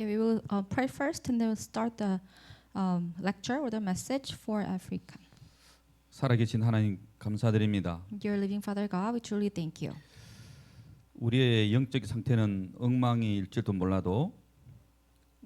Yeah, we will pray first, and then we'll start the lecture or the message for Africa. 살아계신 하나님 감사드립니다. Dear living Father God, we truly thank you. 우리의 영적 상태는 엉망일지도 몰라도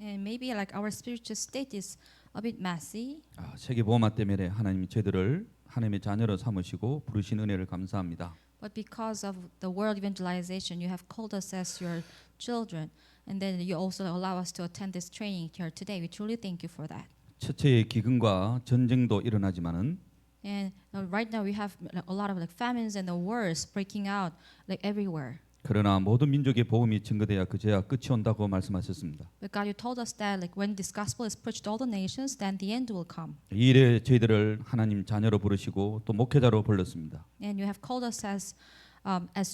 And maybe like our spiritual state is a bit messy, 세계 보호마 때문에 하나님이 저희들을 하나님의 자녀로 삼으시고 부르신 은혜를 감사합니다. but because of the world evangelization, you have called us as your children, and then you also allow us to attend this training here today. We truly thank you for that. 처처의 기근과 전쟁도 일어나지만은 And right now we have a lot of like famines and the wars breaking out like everywhere. 그러나 모든 민족의 복음이 증거돼야 그제야 끝이 온다고 말씀하셨습니다. But God, you told us that like when this gospel is preached to all the nations, then the end will come. 이 일에 저희들을 하나님 자녀로 부르시고 또 목회자로 불렀습니다. And you have called us as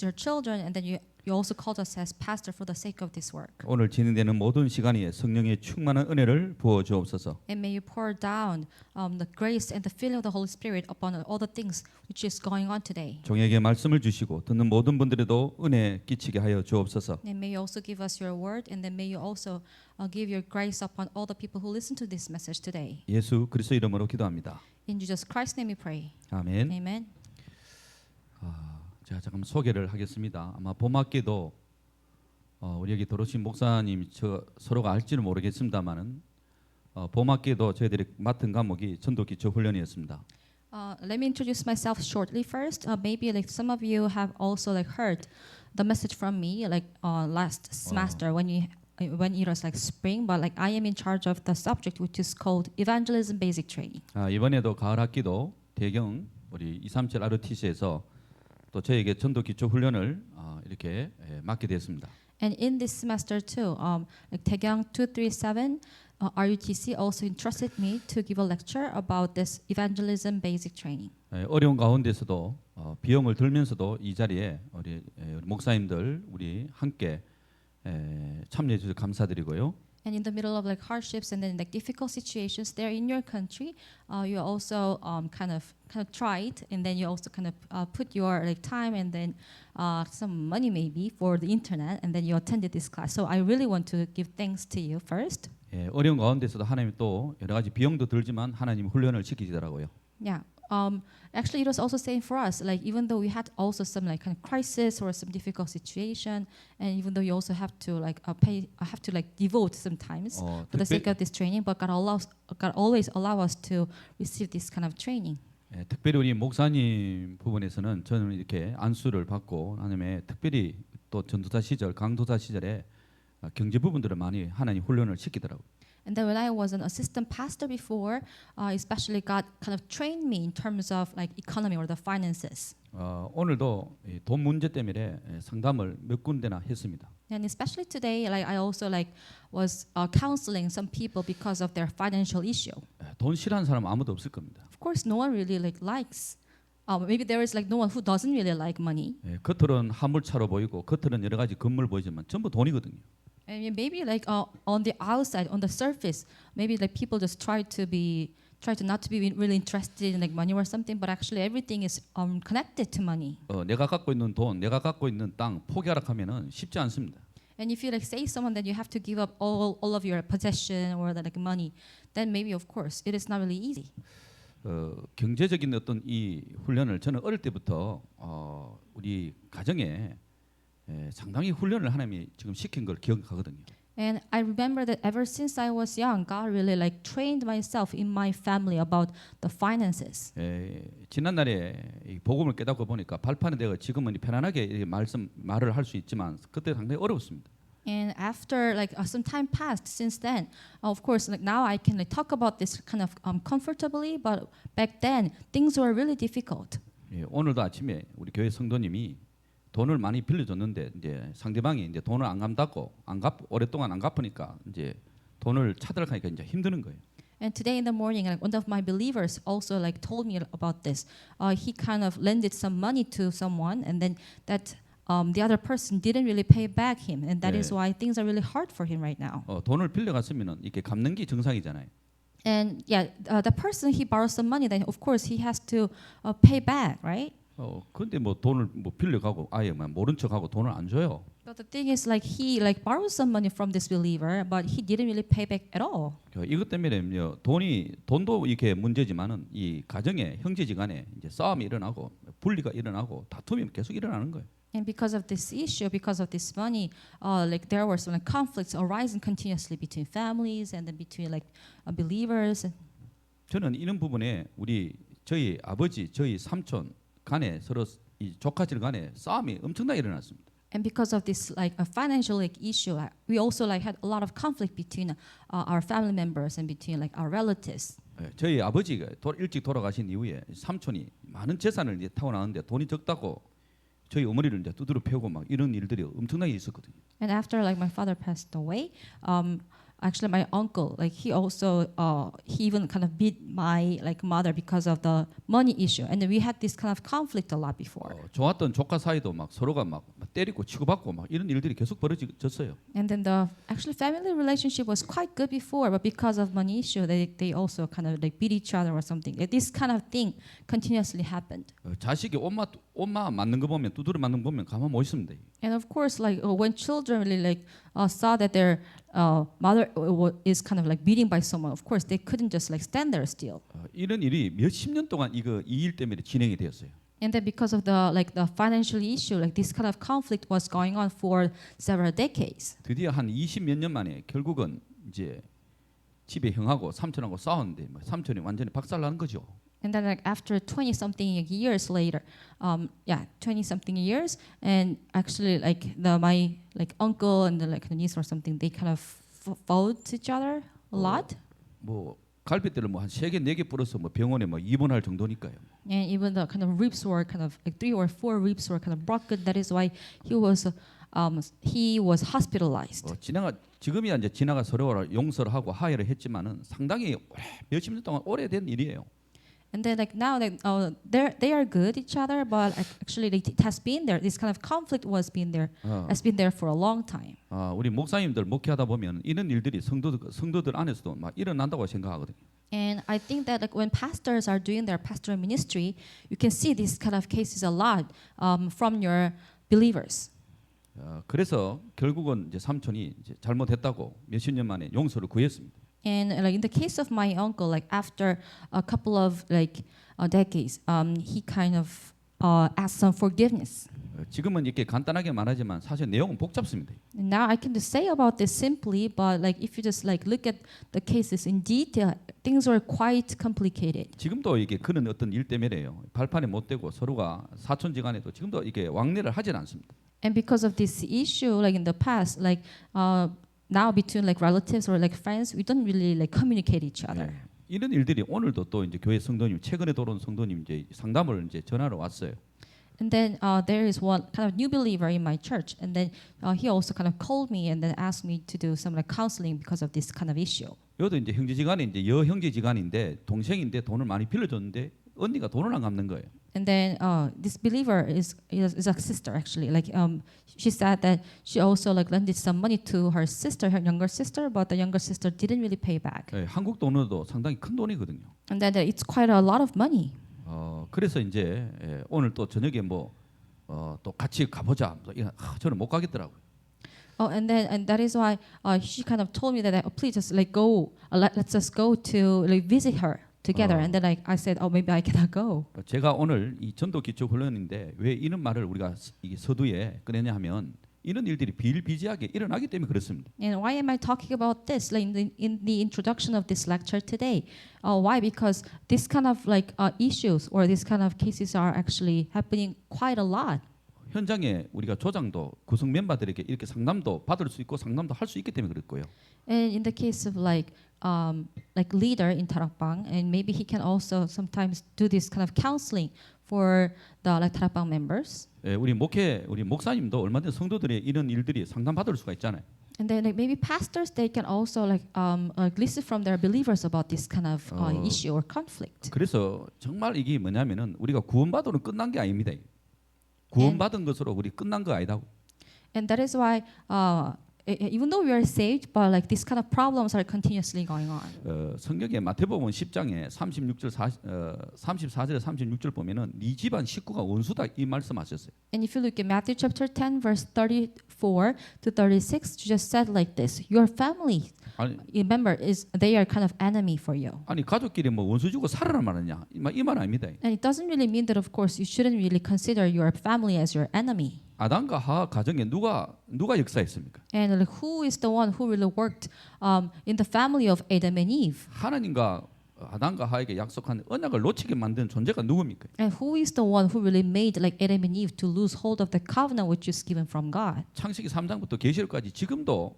your children, and then you also called us as pastor for the sake of this work. 오늘 진행되는 모든 시간에 성령의 충만한 은혜를 부어 주옵소서. And may you pour down the grace and the filling of the Holy Spirit upon all the things which is going on today. 종에게 말씀을 주시고 듣는 모든 분들에도 은혜 끼치게 하여 주옵소서. And may you also give us your word, and then may you also give your grace upon all the people who listen to this message today. 예수 그리스도 이름으로 기도합니다. In Jesus Christ's name we pray. 아멘. Amen. 제가 잠깐 소개를 하겠습니다. 아마 봄학기도 우리 여기 도로신 목사님 서로가 알지는 모르겠습니다만은 봄학기도 저희들이 맡은 과목이 전도기초 훈련이었습니다. Let me introduce myself shortly first. Maybe like some of you have also like heard the message from me like last semester when it was like spring, but like I am in charge of the subject which is called evangelism basic training. 이번에도 가을 학기도 대경 우리 237 ROTC에서 또 저에게 전도 기초 훈련을 이렇게 맡게 됐습니다. And in this semester too, like Taegyang 237 RUTC also entrusted me to give a lecture about this evangelism basic training. 어려운 가운데서도 비용을 들면서도 이 자리에 우리 목사님들 우리 함께 참여해 주셔서 감사드리고요. And in the middle of like hardships and then like difficult situations there in your country, you also kind of tried, and then you also kind of put your like time and then some money maybe for the internet, and then you attended this class. So I really want to give thanks to you first. 어려운 가운데서도 하나님이 또 여러 가지 비용도 들지만 하나님 훈련을 시키시더라고요. Yeah. Actually, it was also same for us. Like even though we had also some like kind of crisis or some difficult situation, and even though you also have to like have to like devote sometimes for the sake of this training, but God always allow us to receive this kind of training. 특별히 우리 목사님 부분에서는 저는 이렇게 안수를 받고 하나님의 특별히 또 전도사 시절, 강도사 시절에 경제 부분들을 많이 하나님 훈련을 시키더라고요. And then when I was an assistant pastor before, especially God kind of trained me in terms of like economy or the finances. 오늘도 돈 문제 때문에 상담을 몇 군데나 했습니다. And especially today, like I also like was counseling some people because of their financial issue. 돈 싫어하는 사람 아무도 없을 겁니다. Of course, no one really like likes. Maybe there is like no one who doesn't really like money. 겉으로는 화물차로 보이고 겉으로는 여러 가지 건물 보이지만 전부 돈이거든요. And maybe like on the outside, on the surface, maybe like people just try to not to be really interested in like money or something, but actually everything is connected to money. 내가 갖고 있는 돈, 내가 갖고 있는 땅 포기하라 하면은 쉽지 않습니다. And if you like say someone that you have to give up all of your possession or like money, then maybe of course it is not really easy. 경제적인 어떤 이 훈련을 저는 어릴 때부터 우리 가정에 상당히 훈련을 하나님이 지금 시킨 걸 기억하거든요. And I remember that ever since I was young, God really like trained myself in my family about the finances. 지난날에 이 복음을 깨닫고 보니까 발판에 내가 지금은 편안하게 이렇게 말을 할 수 있지만 그때 상당히 어려웠습니다. And after like some time passed since then, of course, like now I can like talk about this kind of comfortably, but back then things were really difficult. 오늘도 아침에 우리 교회 성도님이 돈을 많이 빌려줬는데 이제 상대방이 이제 돈을 안 갚고 오랫동안 안 갚으니까 이제 돈을 찾으려니까 이제 힘드는 거예요. And today in the morning, like one of my believers also like told me about this. He kind of lended some money to someone, and then that the other person didn't really pay back him, and that is why things are really hard for him right now. 돈을 빌려갔으면은 이렇게 갚는 게 정상이잖아요. And yeah, the person he borrows some money, then of course he has to pay back, right? 근데 뭐 돈을 뭐 빌려가고 아예 모른 척하고 돈을 안 줘요. But the thing is, like he like borrowed some money from this believer, but he didn't really pay back at all. 이것 때문에요. 돈도 이렇게 문제지만은 이 가정에 형제지간에 이제 싸움이 일어나고 분리가 일어나고 다툼이 계속 일어나는 거예요. And because of this issue, because of this money, like there were some like, conflicts arising continuously between families and then between like believers. 저는 이런 부분에 저희 아버지, 저희 삼촌 간에 서로 이 조카들 간에 싸움이 엄청나게 일어났습니다. And because of this like a financial like issue, we also like had a lot of conflict between our family members and between like our relatives. 저희 아버지가 일찍 돌아가신 이후에 삼촌이 많은 재산을 이제 타고나는데 돈이 적다고 저희 어머니를 이제 두드러 패고 막 이런 일들이 엄청나게 있었거든요. And after like my father passed away, actually my uncle like he even kind of beat my like mother because of the money issue, and we had this kind of conflict a lot before. 좋았던 조카 사이도 막 서로가 막 때리고 치고받고 막 이런 일들이 계속 벌어졌어요. And then the actually family relationship was quite good before, but because of money issue, they also kind of like beat each other or something. This kind of thing continuously happened. 자식이 엄마 맞는 거 보면 두드려 맞는 거 보면 가만 못 있습니다. And of course, like when children really like saw that their mother is kind of like beating by someone, of course they couldn't just like stand there still. 이런 일이 몇십 년 동안 이 일 때문에 진행이 되었어요. And then because of the financial issue, like this kind of conflict was going on for several decades. 드디어 한 20몇 년 만에 결국은 이제 집에 형하고 삼촌하고 싸웠는데 삼촌이 완전히 박살나는 거죠. And then like after 20 something years later, 20 something years, and actually like my like uncle and the niece or something, they kind of fought each other a lot. 뭐 갈비뼈를 뭐 한 3개 4개 부러서 뭐 병원에 뭐 입원할 정도니까요. And even the kind of ribs were kind of like 3 or 4 ribs were kind of broken. That is why he was hospitalized. 지금이야 이제 지나가 서로 용서를 하고 화해를 했지만은 상당히 몇십 년 동안 오래된 일이에요. And then like now they are good each other, but actually it has been there. This kind of conflict has been there for a long time. 우리 목사님들 목회하다 보면 이런 일들이 성도들 안에서도 막 일어난다고 생각하거든요. And I think that like when pastors are doing their pastoral ministry, you can see these kind of cases a lot from your believers. 그래서 결국은 이제 삼촌이 이제 잘못했다고 몇십 년 만에 용서를 구했습니다. And like in the case of my uncle, like after a couple of like decades, he kind of asked some forgiveness. 지금은 이렇게 간단하게 말하지만 사실 내용은 복잡습니다. And now I can just say about this simply, but like if you just like look at the cases in detail, things are quite complicated. 지금도 이게 그런 어떤 일 때문에요. 발판이 못 되고 서로가 사촌지간에도 지금도 이게 왕래를 하진 않습니다. And because of this issue, like in the past, like now between like relatives or like friends, we don't really like communicate each other. 이런 일들이 오늘도 또 이제 교회 성도님 최근에 돌아온 성도님 이제 상담을 이제 전화로 왔어요. And then there is one kind of new believer in my church, and then he also kind of called me and then asked me to do some like counseling because of this kind of issue. 여도 이제 형제지간에 이제 여형제지간인데 동생인데 돈을 많이 빌려줬는데 언니가 돈을 안 갚는 거예요. And then this believer is a sister actually. Like she said that she also like lended some money to her sister, her younger sister, but the younger sister didn't really pay back. 한국 돈으로도 상당히 큰 돈이거든요. And then it's quite a lot of money. 그래서 이제 오늘 또 저녁에 또 같이 가보자. 저는 못 가겠더라고요. And that is why she kind of told me that please just like go, let's just go to like visit her together. And then I said, maybe I cannot go. 제가 오늘 이 전도 기초 훈련인데 왜 이런 말을 우리가 이 서두에 꺼내냐 하면 이런 일들이 비일비재하게 일어나기 때문에 그렇습니다. And why am I talking about this? Like in the introduction of this lecture today, why? Because this kind of like issues or this kind of cases are actually happening quite a lot. 현장에 우리가 조장도 구성 멤버들에게 이렇게 상담도 받을 수 있고 상담도 할 수 있기 때문에 그랬고요. And in the case of like leader in Tarakbang, and maybe he can also sometimes do this kind of counseling for the like Tarakbang members. 우리 목사님도 얼마든지 성도들의 이런 일들이 상담 받을 수가 있잖아요. And then like maybe pastors they can also like listen from their believers about this kind of issue or conflict. 그래서 정말 이게 뭐냐면은 우리가 구원받으면 끝난 게 아닙니다. 구원받은 것으로 우리 끝난 거 아니다고. And that is why even though we are saved, but like these kind of problems are continuously going on. 성경에 마태복음 10장에 34절에 36절 보면은 네 집안 식구가 원수다 이 말씀하셨어요. And if you look at Matthew chapter 10, verse 34 to 36, Jesus said like this: Your family, 아니, remember, they are kind of enemy for you. 아니 가족끼리 뭐 원수 주고 살아라 말하냐 이 말 아닙니다. And it doesn't really mean that, of course, you shouldn't really consider your family as your enemy. 아담과 하와 가정에 누가 역사했습니까? And like, who is the one who really worked in the family of Adam and Eve? 하나님과 아담과 하와에게 약속한 언약을 놓치게 만든 존재가 누굽니까? And who is the one who really made like Adam and Eve to lose hold of the covenant which is given from God? 창세기 3장부터 계시록까지 지금도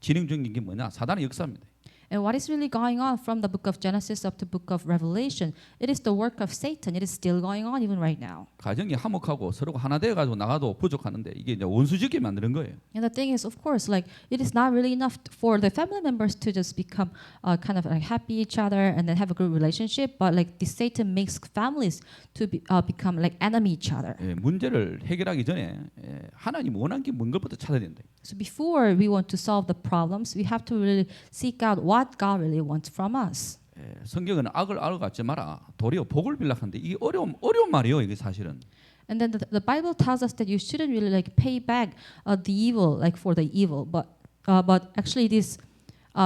진행 중인 게 뭐냐? 사단의 역사입니다. And what is really going on from the book of Genesis up to book of Revelation? It is the work of Satan. It is still going on even right now. 가정이 화목하고 서로가 하나 되어 가지고 나가도 부족하는데 이게 이제 원수적게 만드는 거예요. And the thing is, of course, like it is not really enough for the family members to just become kind of like happy each other and then have a good relationship, but like the Satan makes families to become like enemy each other. 예, 문제를 해결하기 전에 하나님 원하는 게 뭔 것부터 찾아야 된다. So before we want to solve the problems, we have to really seek out what God really wants from us. 성경은 악을 악을 갖지 마라. 도리어 복을 빌라하는데 이게 어려운 말이에요. 이게 사실은. And then the Bible tells us that you shouldn't really like pay back the evil like for the evil, but actually this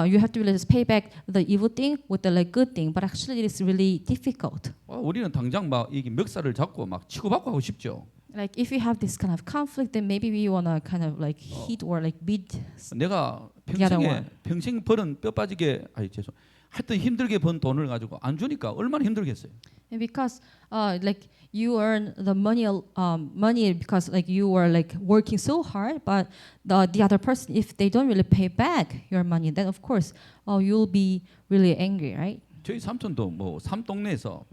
you have to really just pay back the evil thing with the like good thing. But actually it is really difficult. 우리는 당장 막 이게 멱살을 잡고 막 치고받고 하고 싶죠. Like if we have this kind of conflict, then maybe we wanna kind of like hit or like beat. 내가 The other one. 평생 벌은 뼈 빠지게 하여튼 힘들게 번 돈을 가지고 안 주니까 얼마나 힘들겠어요. And because like you earn the money because like you were like working so hard, but the other person, if they don't really pay back your money, then of course you'll be really angry, right? 저희 삼촌도 뭐 삼동네에서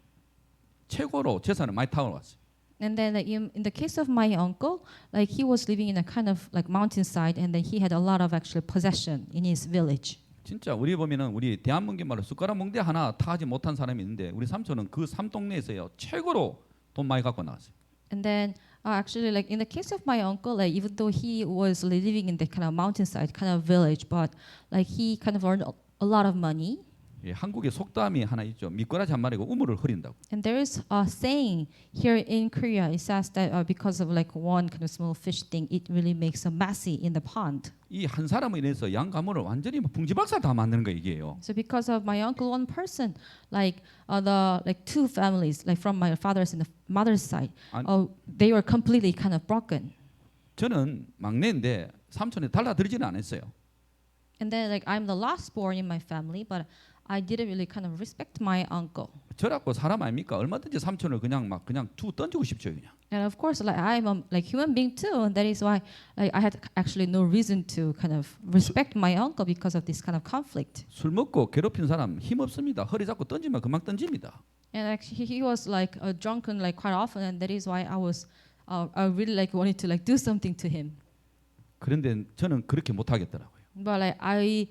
최고로 재산을 많이 타고 왔어요. And then like, in the case of my uncle, like he was living in a kind of like mountainside, and then he had a lot of actual possession in his village. 진짜 우리 보면은 우리 대한민국 말로 숟가락 몽대 하나 타지 못한 사람이 있는데 우리 삼촌은 그 삼동네에서요 최고로 돈 많이 갖고 나왔어요. And then actually like in the case of my uncle, like even though he was living in the kind of mountainside kind of village, but like he kind of earned a lot of money. 예, 한국에 속담이 하나 있죠. 미꾸라지 한 마리가 우물을 흐린다고. And there is a saying here in Korea. It says that because of like one kind of small fish thing, it really makes a messy in the pond. 이 한 사람으로 인해서 양 가문을 완전히 풍지박살 다 만드는 거 이게요. So because of my uncle, one person, like the like two families, like from my father's and the mother's side, they were completely kind of broken. 저는 막내인데 삼촌이 달라들지는 않았어요. And then like I'm the last born in my family, but I didn't really kind of respect my uncle. 저라고 사람 아닙니까? 얼마든지 삼촌을 그냥 툭 던지고 싶죠 그냥. And of course, like I'm a like human being too, and that is why like I had actually no reason to kind of respect my uncle because of this kind of conflict. 술 먹고 괴롭힌 사람 힘 없습니다. 허리 잡고 던지면 금방 던집니다. And actually, he was like drunken like quite often, and that is why I really like wanted to like do something to him. 그런데 저는 그렇게 못 하겠더라고요. But like I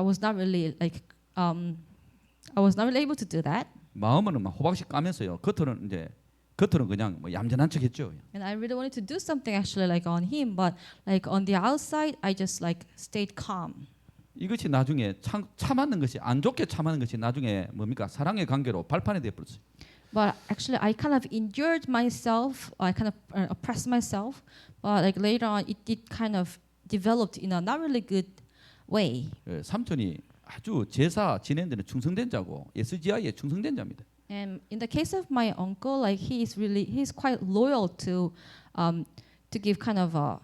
was not really like I was not really able to do that. 마음은 막 호박씩 까면서요. 겉으로는 그냥 뭐 얌전한 척했죠. And I really wanted to do something actually like on him, but like on the outside, I just like stayed calm. 이것이 나중에 참았는 것이 안 좋게 참았는 것이 나중에 뭡니까 사랑의 관계로 발판이 돼 버렸어요. But actually, I kind of endured myself. I kind of oppressed myself. But like later on, it did kind of developed in a not really good way. 삼촌이 아주 제사 지낸 데는 충성된 자고 SGI에 충성된 자입니다. And in the case of my uncle, like he's quite loyal to give kind of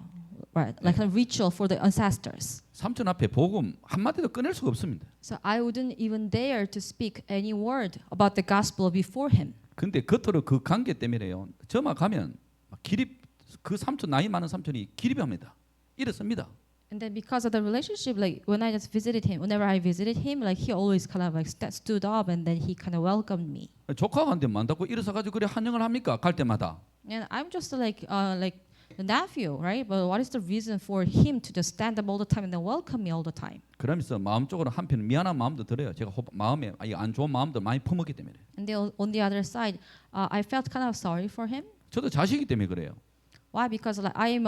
like a ritual for the ancestors. 삼촌 앞에 복음 한 마디도 꺼낼 수가 없습니다. So I wouldn't even dare to speak any word about the gospel before him. 근데 겉으로 그 관계 때문에요. 저만 가면 기립 그 삼촌 나이 많은 삼촌이 기립합니다. 이렇습니다. And then because of the relationship, like when I just visited him, whenever I visited him, like he always kind of like stood up and then he kind of welcomed me. 조카가 한테 만다고 일어서 가지고 그래 환영을 합니까? 갈 때마다. And I'm just like the nephew, right? But what is the reason for him to just stand up all the time and then welcome me all the time? 그러면서 마음적으로 한편 미안한 마음도 들어요. 제가 마음에 안 좋은 마음도 많이 품었기 때문에. And then on the other side, I felt kind of sorry for him. 저도 자식이기 때문에 그래요. Why? Because like I'm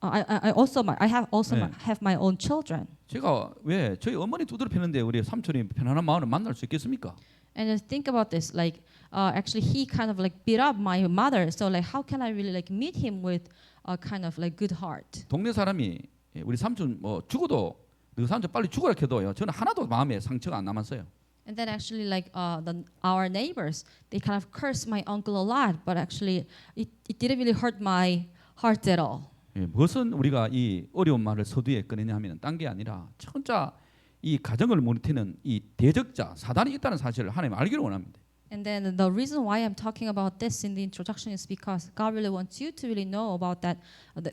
I have also 네. have my own children. 제가 왜 저희 어머니 두드려 패는데 우리 삼촌이 편안한 마음을 만날 수 있겠습니까? And just think about this, like actually he kind of like beat up my mother. So like how can I really like meet him with a kind of like good heart? 동네 사람이 우리 삼촌 뭐 죽어도 너 삼촌 빨리 죽어라 해도요. 저는 하나도 마음에 상처가 안 남았어요. And then actually like our neighbors, they kind of cursed my uncle a lot, but actually it didn't really hurt my heart at all. 무엇은 우리가 이 어려운 말을 서두에 꺼내냐 하면 딴 게 아니라 진짜 이 가정을 무너뜨리는 이 대적자 사단이 있다는 사실을 하나님 알기를 원합니다. And then the reason why I'm talking about this in the introduction is because God really wants you to really know about that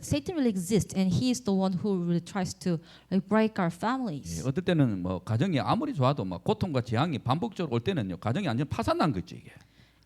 Satan really exists and he is the one who really tries to like break our families. 어떨 때는 뭐 가정이 아무리 좋아도 막 고통과 재앙이 반복적으로 올 때는요 가정이 완전 파산난 거죠 이게.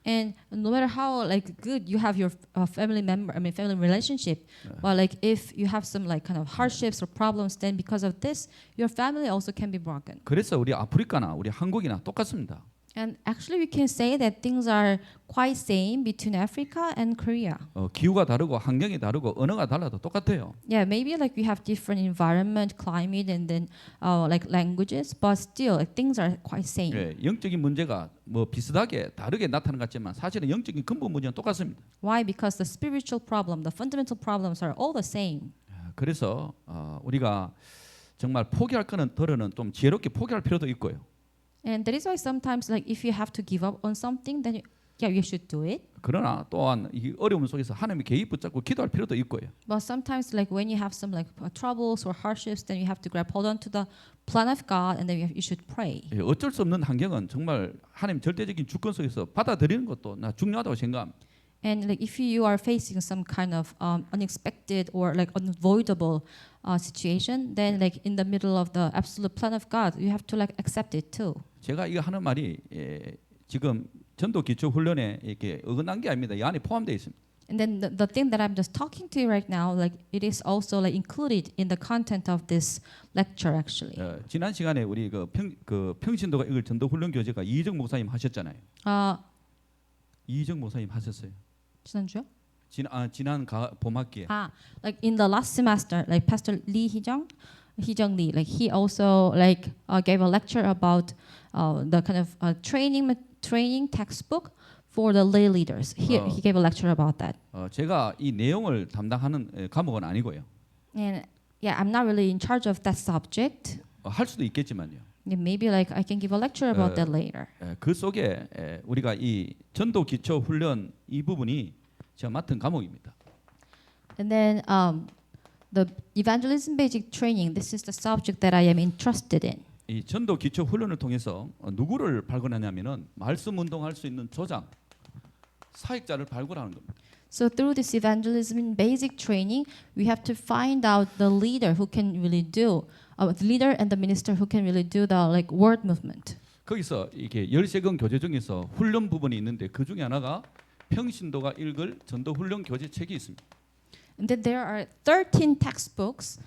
And no matter how like good you have your family member, I mean family relationship, but like if you have some like kind of hardships or problems, then because of this, your family also can be broken. 그래서 우리 아프리카나 우리 한국이나 똑같습니다. And actually, we can say that things are quite same between Africa and Korea. 기후가 다르고 환경이 다르고 언어가 달라도 똑같아요. Yeah, maybe like we have different environment, climate, and then like languages, but still like, things are quite same. 예, 영적인 문제가 뭐 비슷하게 다르게 나타나는 것 같지만 사실은 영적인 근본 문제는 똑같습니다. Why? Because the spiritual problem, the fundamental problems are all the same. 그래서 우리가 정말 포기할 거는 덜어는 좀 지혜롭게 포기할 필요도 있고요. And that is why sometimes like if you have to give up on something, then you should do it. 그러나 또한 이 어려움 속에서 하나님의 개입 붙잡고 기도할 필요도 있고요. But sometimes like when you have some like troubles or hardships, then you have to grab hold on to the plan of God, and then you should pray. 예, 어쩔 수 없는 환경은 정말 하나님 절대적인 주권 속에서 받아들이는 것도 나 중요하다고 생각합니다. And like if you are facing some kind of unexpected or like unavoidable situation, then like in the middle of the absolute plan of God, you have to like accept it too. 제가 이거 하는 말이 지금 전도 기초 훈련에 이렇게 어긋난 게 아닙니다. 이 안에 포함되어 있습니다. And then the thing that I'm just talking to you right now, like it is also like included in the content of this lecture actually. 지난 시간에 우리 그 평신도가 읽을 전도 훈련 교재가 이희정 목사님 하셨잖아요. 이희정 목사님 하셨어요. 지난주요? 지난 봄학기에. Like in the last semester, like Pastor Lee Hee-jung Lee, like he also like gave a lecture about the kind of training textbook for the lay leaders. He gave a lecture about that. 제가 이 내용을 담당하는 과목은 아니고요. And yeah, I'm not really in charge of that subject. 할 수도 있겠지만요. Maybe like I can give a lecture about that later. 그 속에 우리가 이 전도 기초 훈련 이 부분이 제가 맡은 과목입니다. And then the evangelism basic training. This is the subject that I am interested in. 이 전도 기초 훈련을 통해서 누구를 발굴하냐면은 말씀 운동할 수 있는 조장, 사역자를 발굴하는 겁니다. So through this evangelism basic training, we have to find out the leader who can really do, the leader and the minister who can really do the like word movement. 거기서 이게 13권 교재 중에서 훈련 부분이 있는데 그 중에 하나가 평신도가 읽을 전도 훈련 교재 책이 있습니다. And then there are 13 textbooks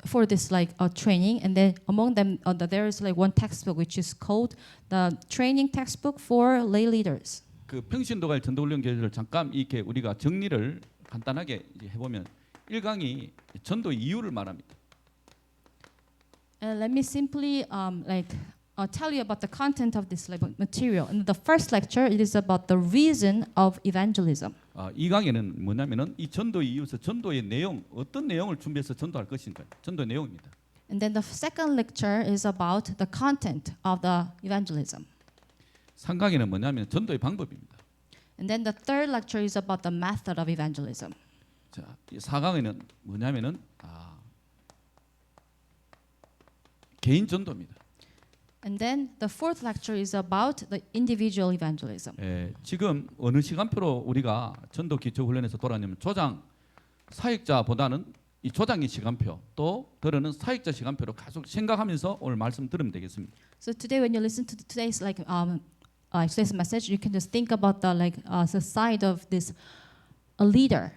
for this like training, and then among them there is like one textbook which is called the training textbook for lay leaders. 그 평신도가 전도 훈련 교재를 잠깐 이렇게 우리가 정리를 간단하게 해보면 1강이 전도 이유를 말합니다. Let me simply tell you about the content of this material. In the first lecture, it is about the reason of evangelism. 이 강의는 뭐냐면은 이 전도 이유에서 전도의 내용, 어떤 내용을 준비해서 전도할 것인가, 전도의 내용입니다. And then the second lecture is about the content of the evangelism. 3강에는 뭐냐면 전도의 방법입니다. And then the third lecture is about the method of evangelism. 자, 이 4강에는 뭐냐면은 개인 전도입니다. And then the fourth lecture is about the individual evangelism. 지금 어느 시간표로 우리가 전도 기초 훈련에서 돌아가냐면 조장 사역자보다는 이 조장의 시간표 또 들으는 사역자 시간표로 계속 생각하면서 오늘 말씀 들으면 되겠습니다. So today when you listen to today's today's message, you can just think about the side of this a leader.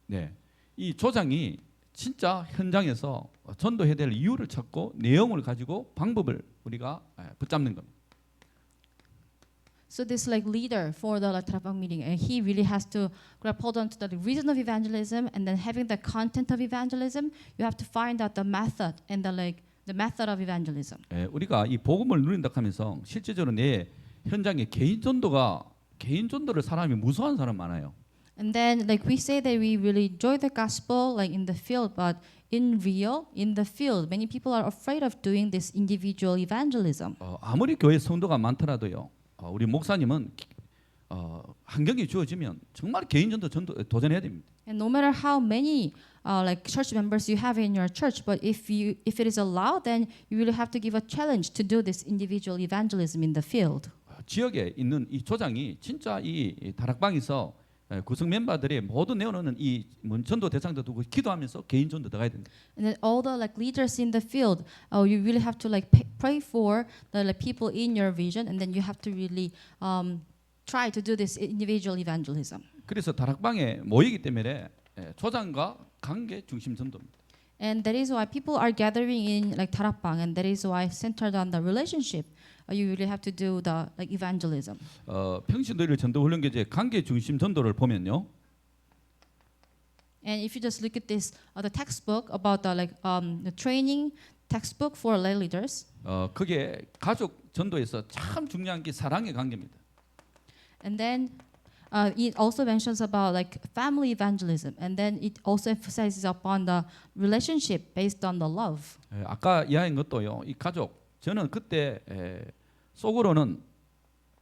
네, 이 조장이 진짜 현장에서 전도해야 될 이유를 찾고 내용을 가지고 방법을 우리가 붙잡는 겁니다. So this like leader for the like, Tarapang meeting, and he really has to grab hold on to the reason of evangelism, and then having the content of evangelism, you have to find out the method and the method of evangelism. 예, 우리가 이 복음을 누린다 하면서 실제적으로 내 현장에 개인 전도를 사람이 무서워하는 사람 많아요. And then like we say that we really enjoy the gospel like in the field, but in the field, many people are afraid of doing this individual evangelism. 아무리 교회 성도가 많더라도요. 우리 목사님은 환경이 주어지면 정말 개인 전도 도전해야 됩니다. And no matter how many like church members you have in your church, but if it is allowed, then you really have to give a challenge to do this individual evangelism in the field. 지역에 있는 이 조장이 진짜 이 다락방에서 구성 멤버들의 모든 내어놓는 이 전도 대상도 두고 기도하면서 개인 전도 들어가야 된다. And then all the like leaders in the field, you really have to like pray for the like, people in your vision, and then you have to really try to do this individual evangelism. 그래서 다락방에 모이기 때문에 조장과 관계 중심 전도입니다. And that is why people are gathering in like Tarapang, and that is why centered on the relationship, you really have to do the like evangelism. 평신도일 전도 훈련교재 관계 중심 전도를 보면요. And if you just look at this, the textbook about the like the training textbook for lay leaders, 그게 가족 전도에서 참 중요한 게 사랑의 관계입니다. and then it also mentions about like family evangelism, and then it also emphasizes upon the relationship based on the love. 아까 이야기한 것도요. 이 가족 저는 그때 속으로는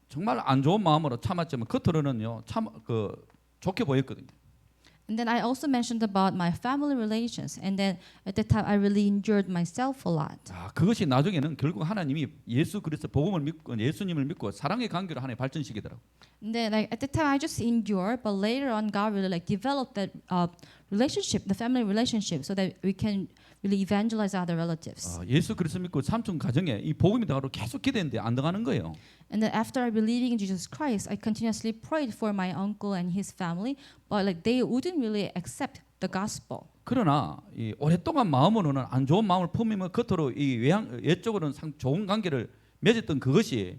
정말 안 좋은 마음으로 참았지만 겉으로는요 참 좋게 보였거든요. And then I also mentioned about my family relations, and then at that time I really endured myself a lot. 그것이 나중에는 결국 하나님이 예수 그리스도 복음을 믿고 예수님을 믿고 사랑의 관계로 하나님 발전시키더라고. And then like at the time I just endured, but later on God really like developed that relationship, the family relationship, so that we can really evangelize other relatives. 예수 그리스도 믿고 삼촌 가정에 이 복음이 들어가고 계속 기도했는데 안 들어가는 거예요. And then after I believing in Jesus Christ, I continuously prayed for my uncle and his family, but like they wouldn't really accept the gospel. 그러나 이 오랫동안 마음으로는 안 좋은 마음을 품으면 겉으로 이 외적으로는 좋은 관계를 맺었던 그것이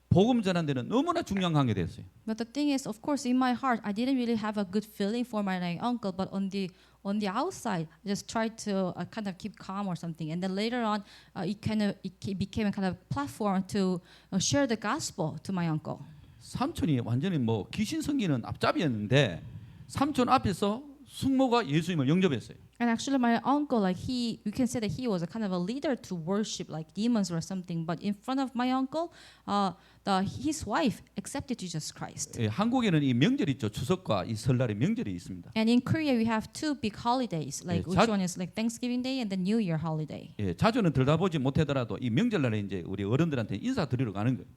복음 전하는 데는 너무나 중요한 관계 됐어요. But the thing is, of course, in my heart, I didn't really have a good feeling for my like, uncle, but on the outside, I just tried to kind of keep calm or something. And then later on, it became a kind of platform to share the gospel to my uncle. 삼촌이 완전히 뭐 귀신 섬기는 앞잡이였는데 삼촌 앞에서 숙모가 예수님을 영접했어요. And actually, my uncle, like you can say that he was a kind of a leader to worship like demons or something. But in front of my uncle, his wife accepted Jesus Christ. 한국에는 이 명절이 있죠. 추석과 이 설날의 명절이 있습니다. And in Korea, we have two big holidays. Like which one is like Thanksgiving Day and the New Year holiday. 자주는 들다보지 못하더라도 이 명절날에 이제 우리 어른들한테 인사드리러 가는 거예요.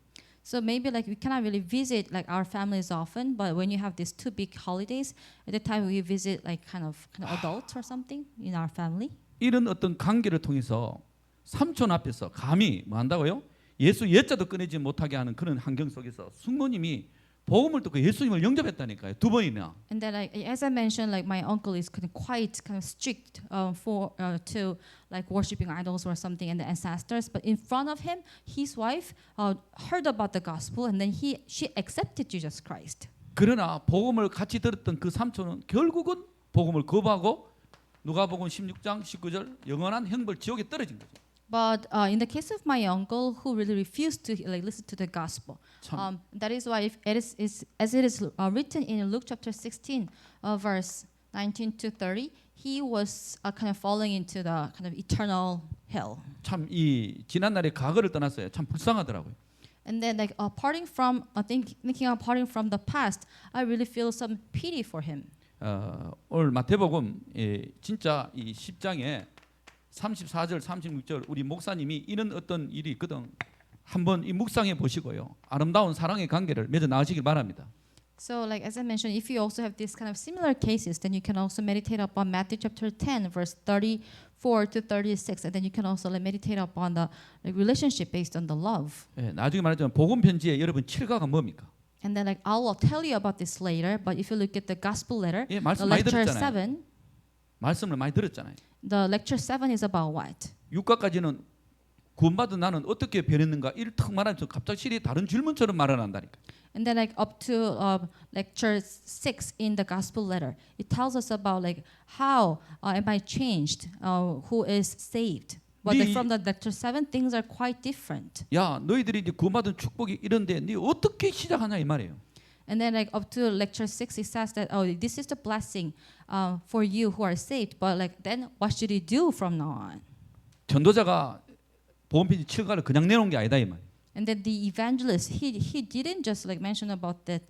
So maybe like we cannot really visit like our families often, but when you have these two big holidays, at the time we visit like kind of adults or something in our family. 이런 어떤 관계를 통해서 삼촌 앞에서 감히 뭐 한다고요? 예수 옛자도 꺼내지 못하게 하는 그런 환경 속에서 숙모님이 복음을 듣고 예수님을 영접했다니까요. 두 번이나. And then like as I mentioned, like my uncle is quite strict to like worshiping idols or something and the ancestors. But in front of him, his wife heard about the gospel, and then she accepted Jesus Christ. 그러나 복음을 같이 들었던 그 삼촌은 결국은 복음을 거부하고 누가복음 16장 19절 영원한 형벌 지옥에 떨어진 거죠. But in the case of my uncle, who really refused to like listen to the gospel, that is why as it is written in Luke chapter 16, verse 19 to 30, he was kind of falling into the kind of eternal hell. 참 이 지난 날의 과거를 떠났어요. 참 불쌍하더라고요. And then like parting from thinking of parting from the past, I really feel some pity for him. 오늘 마태복음 진짜 이 10장에 34절 36절 우리 목사님이 이런 어떤 일이 있거든. 한번 이 묵상해 보시고요. 아름다운 사랑의 관계를 맺어 나가시길 바랍니다. So like as I mentioned, if you also have these kind of similar cases, then you can also meditate upon Matthew chapter 10 verse 34 to 36, and then you can also like meditate upon the like, relationship based on the love. 나중에 말하자면 복음 편지에 여러분 7가가 뭡니까? And then like I will tell you about this later, but if you look at the gospel letter, the 말씀 많이 lecture 들었잖아요. 7, 말씀을 많이 들었잖아요. the lecture 7 is about what? 6가까지는 구원받은 나는 어떻게 변했는가 이를 턱 말하면서 갑자기 실이 다른 질문처럼 말을 한다니까. And then like up to lecture 6 in the gospel letter, it tells us about like how am I changed, who is saved. But like 네- from the lecture 7, things are quite different. 야 너희들이 이제 구원받은 축복이 이런데 네 어떻게 시작하냐 이 말이에요. And then like up to lecture 6, it says that this is the blessing for you who are saved. But like then what should you do from now on? 전도자가 보험편지 7가를 그냥 내놓은 게 아니다 이 말이에요. And then the evangelist, he didn't just like mention about the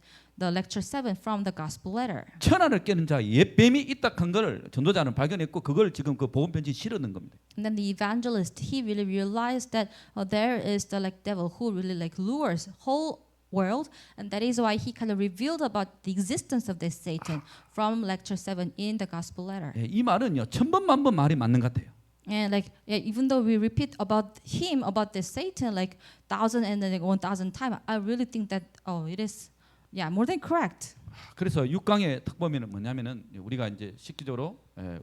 lecture 7 from the gospel letter. 천하를 깨는 자 옛뱀이 있다 한 거를 전도자는 발견했고 그걸 지금 그 보험편지에 실어넣은 겁니다. And then the evangelist, he really realized that there is the like devil who really like lures whole world, and that is why he kind of revealed about the existence of this Satan from lecture 7 in the gospel letter. 예, 이 말은요 1000번 만번 말이 맞는 것 같아요. And like even though we repeat about him about this Satan like 1,000 and then like 1,000 times, I really think that it is more than correct. 그래서 6강의 특범에는 뭐냐면은 우리가 이제 실질적으로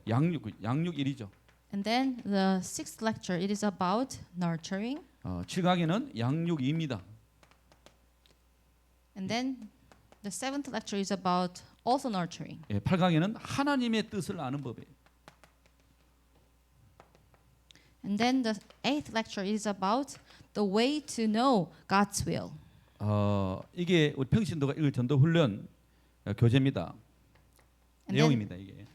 양육일이죠. And then the 6th lecture, it is about nurturing. 7강에는 양육이입니다. And then the 7th lecture is about also nurturing. 8강에는 하나님의 뜻을 아는 법이에요. And then the 8th lecture is about the way to know God's will. 이게 우리 평신도가 읽을 전도 훈련 교재입니다. And 내용입니다 이게.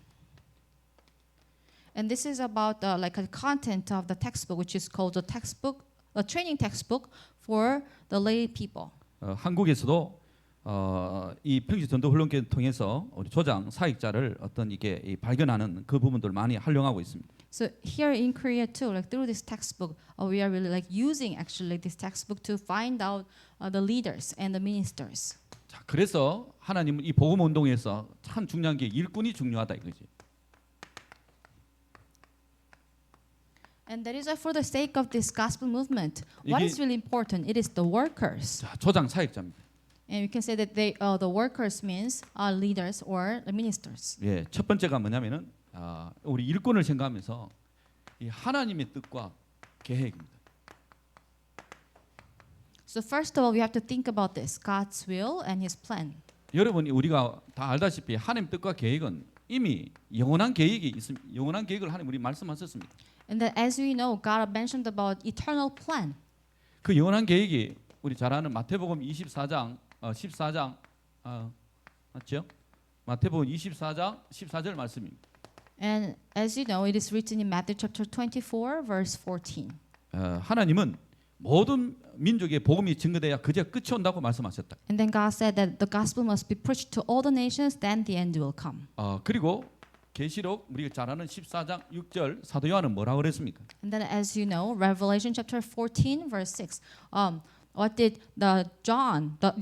And this is about like a content of the textbook, which is called the textbook, a training textbook for the lay people. 한국에서도 이 평신 전도 훈련교를 통해서 우리 조장 사역자를 어떤 이게 발견하는 그 부분들을 많이 활용하고 있습니다. So here in Korea too, like through this textbook, we are really like using actually this textbook to find out the leaders and the ministers. 자, 그래서 하나님은 이 복음 운동에서 참 중요한 게 일꾼이 중요하다 이거지. And that is why for the sake of this gospel movement, what is really important? It is the workers. 자, 조장 사역자입니다. And we can say that the workers means leaders or the ministers. 예, 첫 번째가 뭐냐면은 우리 일꾼을 생각하면서 이 하나님의 뜻과 계획입니다. So first of all, we have to think about this, God's will and His plan. 여러분이 우리가 다 알다시피 하나님 뜻과 계획은 이미 영원한 계획이 있습니다. 영원한 계획을 하나님 우리 말씀하셨습니다. And that as we know, God mentioned about eternal plan. 그 영원한 계획이 우리 잘 아는 마태복음 24장 14장 맞죠? 마태복음 24장 14절 말씀입니다. And as you know, it is written in Matthew chapter 24, verse 14. 하나님은 모든 민족의 복음이 증거돼야 그제 끝이 온다고 말씀하셨다. And then God said that the gospel must be preached to all the nations, then the end will come. 그리고 계시록 우리가 잘 아는 14장 6절 사도 요한은 뭐라고 그랬습니까? And then as you know, Revelation chapter 14, verse 6. What did the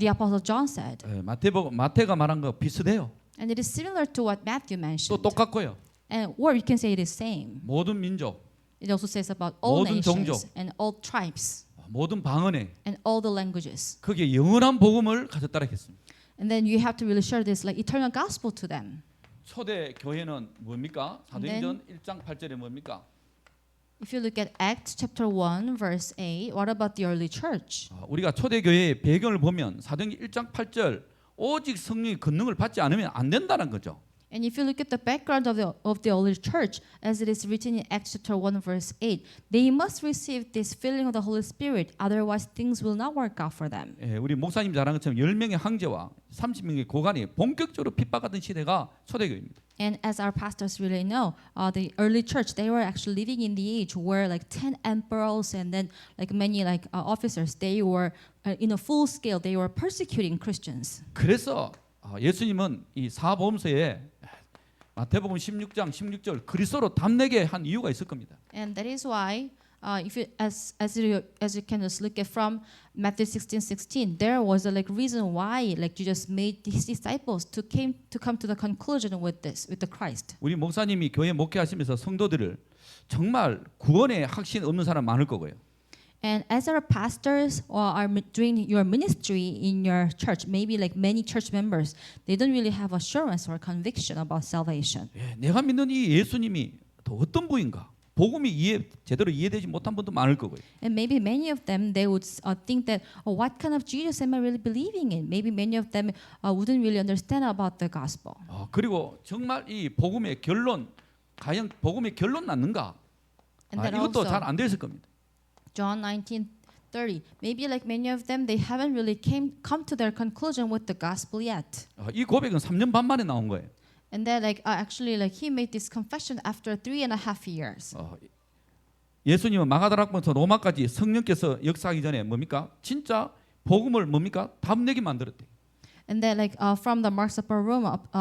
apostle John said? 마태가 말한 거 비슷해요. And it is similar to what Matthew 또 mentioned. 똑같고요. And or we can say it is same. 모든 민족, It also says about all 모든 nations 종족. and all tribes 모든 방언에 and all the languages. 그게 영원한 복음을 가졌다라 했습니다. And then you have to really share this like eternal gospel to them. 초대 교회는 뭡니까? 사도행전 1장 8절에 뭡니까? If you look at Acts chapter 1 verse 8, what about the early church? 우리가 초대 교회의 배경을 보면 사도행전 1장 8절 오직 성령의 권능을 받지 않으면 안 된다는 거죠. And if you look at the background of the early church, as it is written in Acts chapter 1 verse 8, they must receive this filling of the Holy Spirit, otherwise things will not work out for them. 우리 목사님 잘한 것처럼 10명의 황제와 30명의 고관이 본격적으로 핍박하던 시대가 초대교회입니다. And as our pastors really know, the early church, they were actually living in the age where like 10 emperors and then like many like officers, they were in a full scale, they were persecuting Christians. 그래서 예수님은 이 사복음서에 마태복음 16장 16절 그리스도로 담내게 한 이유가 있을 겁니다. And that is why, if you, as you can just look at from Matthew 16:16, there was a like reason why like Jesus made his disciples to come to the conclusion with the Christ. 우리 목사님이 교회 목회하시면서 성도들을 정말 구원의 확신 없는 사람 많을 거고요. And as our pastors are doing your ministry in your church, maybe like many church members, they don't really have assurance or conviction about salvation. 내가 믿는 이 예수님이 또 어떤 분인가? 복음이 제대로 이해되지 못한 분도 많을 거고요. And maybe many of them they would think that, oh, what kind of Jesus am I really believing in? Maybe many of them wouldn't really understand about the gospel. 그리고 정말 이 복음의 결론, 과연 복음의 결론 났는가? And then 이것도 also 잘 안 됐을 겁니다. John 19:30. Maybe like many of them, they haven't really come to their conclusion with the gospel yet. 이 고백은 3년 반 만에 나온 거예요. And then like actually like he made this confession after 3.5 years. 예수님은 마가다락부터 로마까지 성령께서 역사하기 전에 뭡니까? 진짜 복음을 뭡니까? 답내게 만들었대. And then like from the Mark Supper Rome up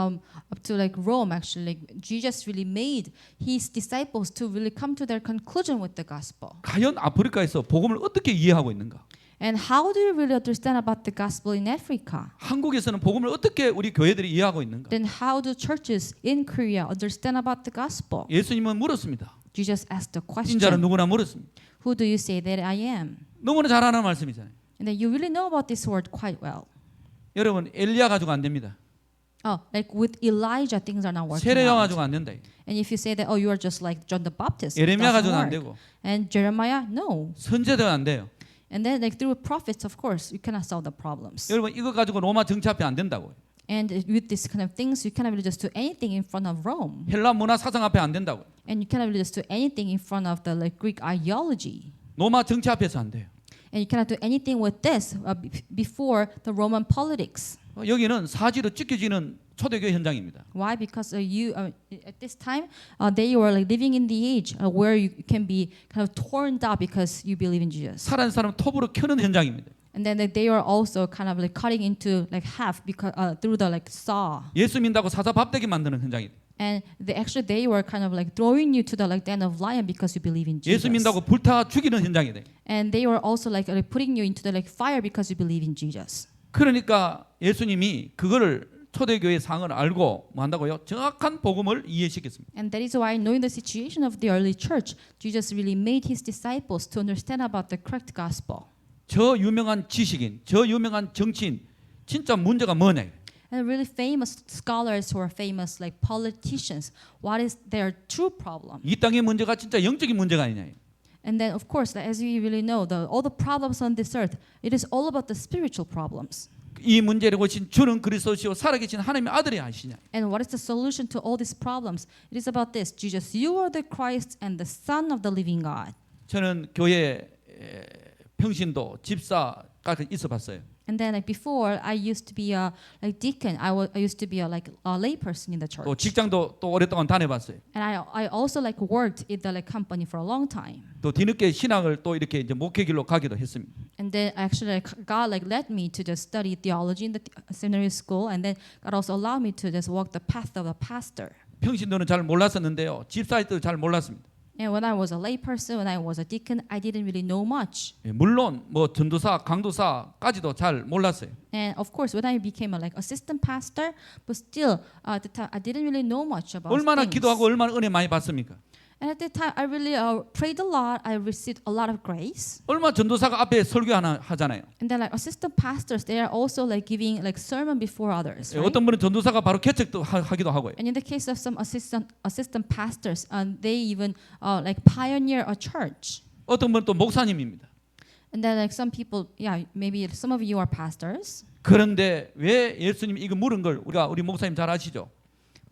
to like Rome, actually like Jesus really made his disciples to really come to their conclusion with the gospel. 과연 아프리카에서 복음을 어떻게 이해하고 있는가? And how do you really understand about the gospel in Africa? 한국에서는 복음을 어떻게 우리 교회들이 이해하고 있는가? Then how do churches in Korea understand about the gospel? 예수님은 물었습니다. Jesus asked the 인자는 question, 누구나 물었습니다. who do you say that I am? 너무나 잘 아는 말씀이잖아요. And then you really know about this word quite well. 여러분 엘리야 가지고 안 됩니다. Oh, like with Elijah, things are not working 세례요 out. 가지고 안 된다. And if you say that, oh, you are just like John the Baptist, it 예레미야 doesn't 가지고는 안 work. 되고 And Jeremiah, no. 선제도 안 돼요. And then like through prophets, of course, you cannot solve the problems. 여러분 이거 가지고 로마 정치 앞에 안 된다고요. And with this kind of things, you cannot really just do anything in front of Rome. 헬라 문화 사상 앞에 안 된다고요. And you cannot really just do anything in front of the like Greek ideology. 로마 정치 앞에서 안 돼요. And you cannot do anything with this before the Roman politics. 여기는 사지로 찢겨지는 초대교회 현장입니다. Why? Because you at this time they were like living in the age where you can be kind of torn down because you believe in Jesus. 살아있는 사람 톱으로 켜는 현장입니다. And then they were also kind of like cutting into like half because through the like saw. 예수 믿다고 사자 밥되게 만드는 현장이다. And they were kind of like throwing you to the like den of lion because you believe in Jesus. 예수 믿다고 불타 죽이는 현장이다. And they were also like putting you into the like fire because you believe in Jesus. 그러니까 예수님이 그거를 초대교회 상을 알고 뭐 한다고요? 정확한 복음을 이해시켰습니다. And that is why, knowing the situation of the early church, Jesus really made his disciples to understand about the correct gospel. 저 유명한 지식인, 저 유명한 정치인 진짜 문제가 뭐냐? And really famous scholars who are famous like politicians, what is their true problem? 이 땅의 문제가 진짜 영적인 문제가 아니냐? And then, of course, as we really know, all the problems on this earth, it is all about the spiritual problems. 이 문제를 고친 주는 그리스도시요 살아계신 하나님의 아들이 아시냐? And what is the solution to all these problems? It is about this: Jesus, you are the Christ and the Son of the living God. 저는 교회 평신도 집사까지 있어봤어요. And then, like before, I used to be a like deacon. I used to be a like a lay person in the church. 또 직장도 또 오랫동안 다녀봤어요. And I also like worked in the like company for a long time. 또 뒤늦게 신학을 또 이렇게 이제 목회길로 가기도 했습니다. And then actually like, God like led me to just study theology in the seminary school, and then God also allowed me to just walk the path of a pastor. 평신도는 잘 몰랐었는데요. 집사일 때도 잘 몰랐습니다. And when I was a lay person, when I was a deacon, I didn't really know much. 물론 뭐 전도사, 강도사까지도 잘 몰랐어요. And of course, when I became a like assistant pastor, but still at the time I didn't really know much about 얼마나 things. 기도하고 얼마나 은혜 많이 받습니까? And at that time, I really prayed a lot. I received a lot of grace. 얼마 전도사가 앞에 설교 하잖아요. And then like assistant pastors, they are also like giving like sermon before others. Right? 어떤 분은 전도사가 바로 개척도 하기도 하고요. And in the case of some assistant pastors, they even like pioneer a church. 어떤 분은 또 목사님입니다. And then like some people, yeah, maybe some of you are pastors. 그런데 왜 예수님이 이거 물은 걸 우리 목사님 잘 아시죠?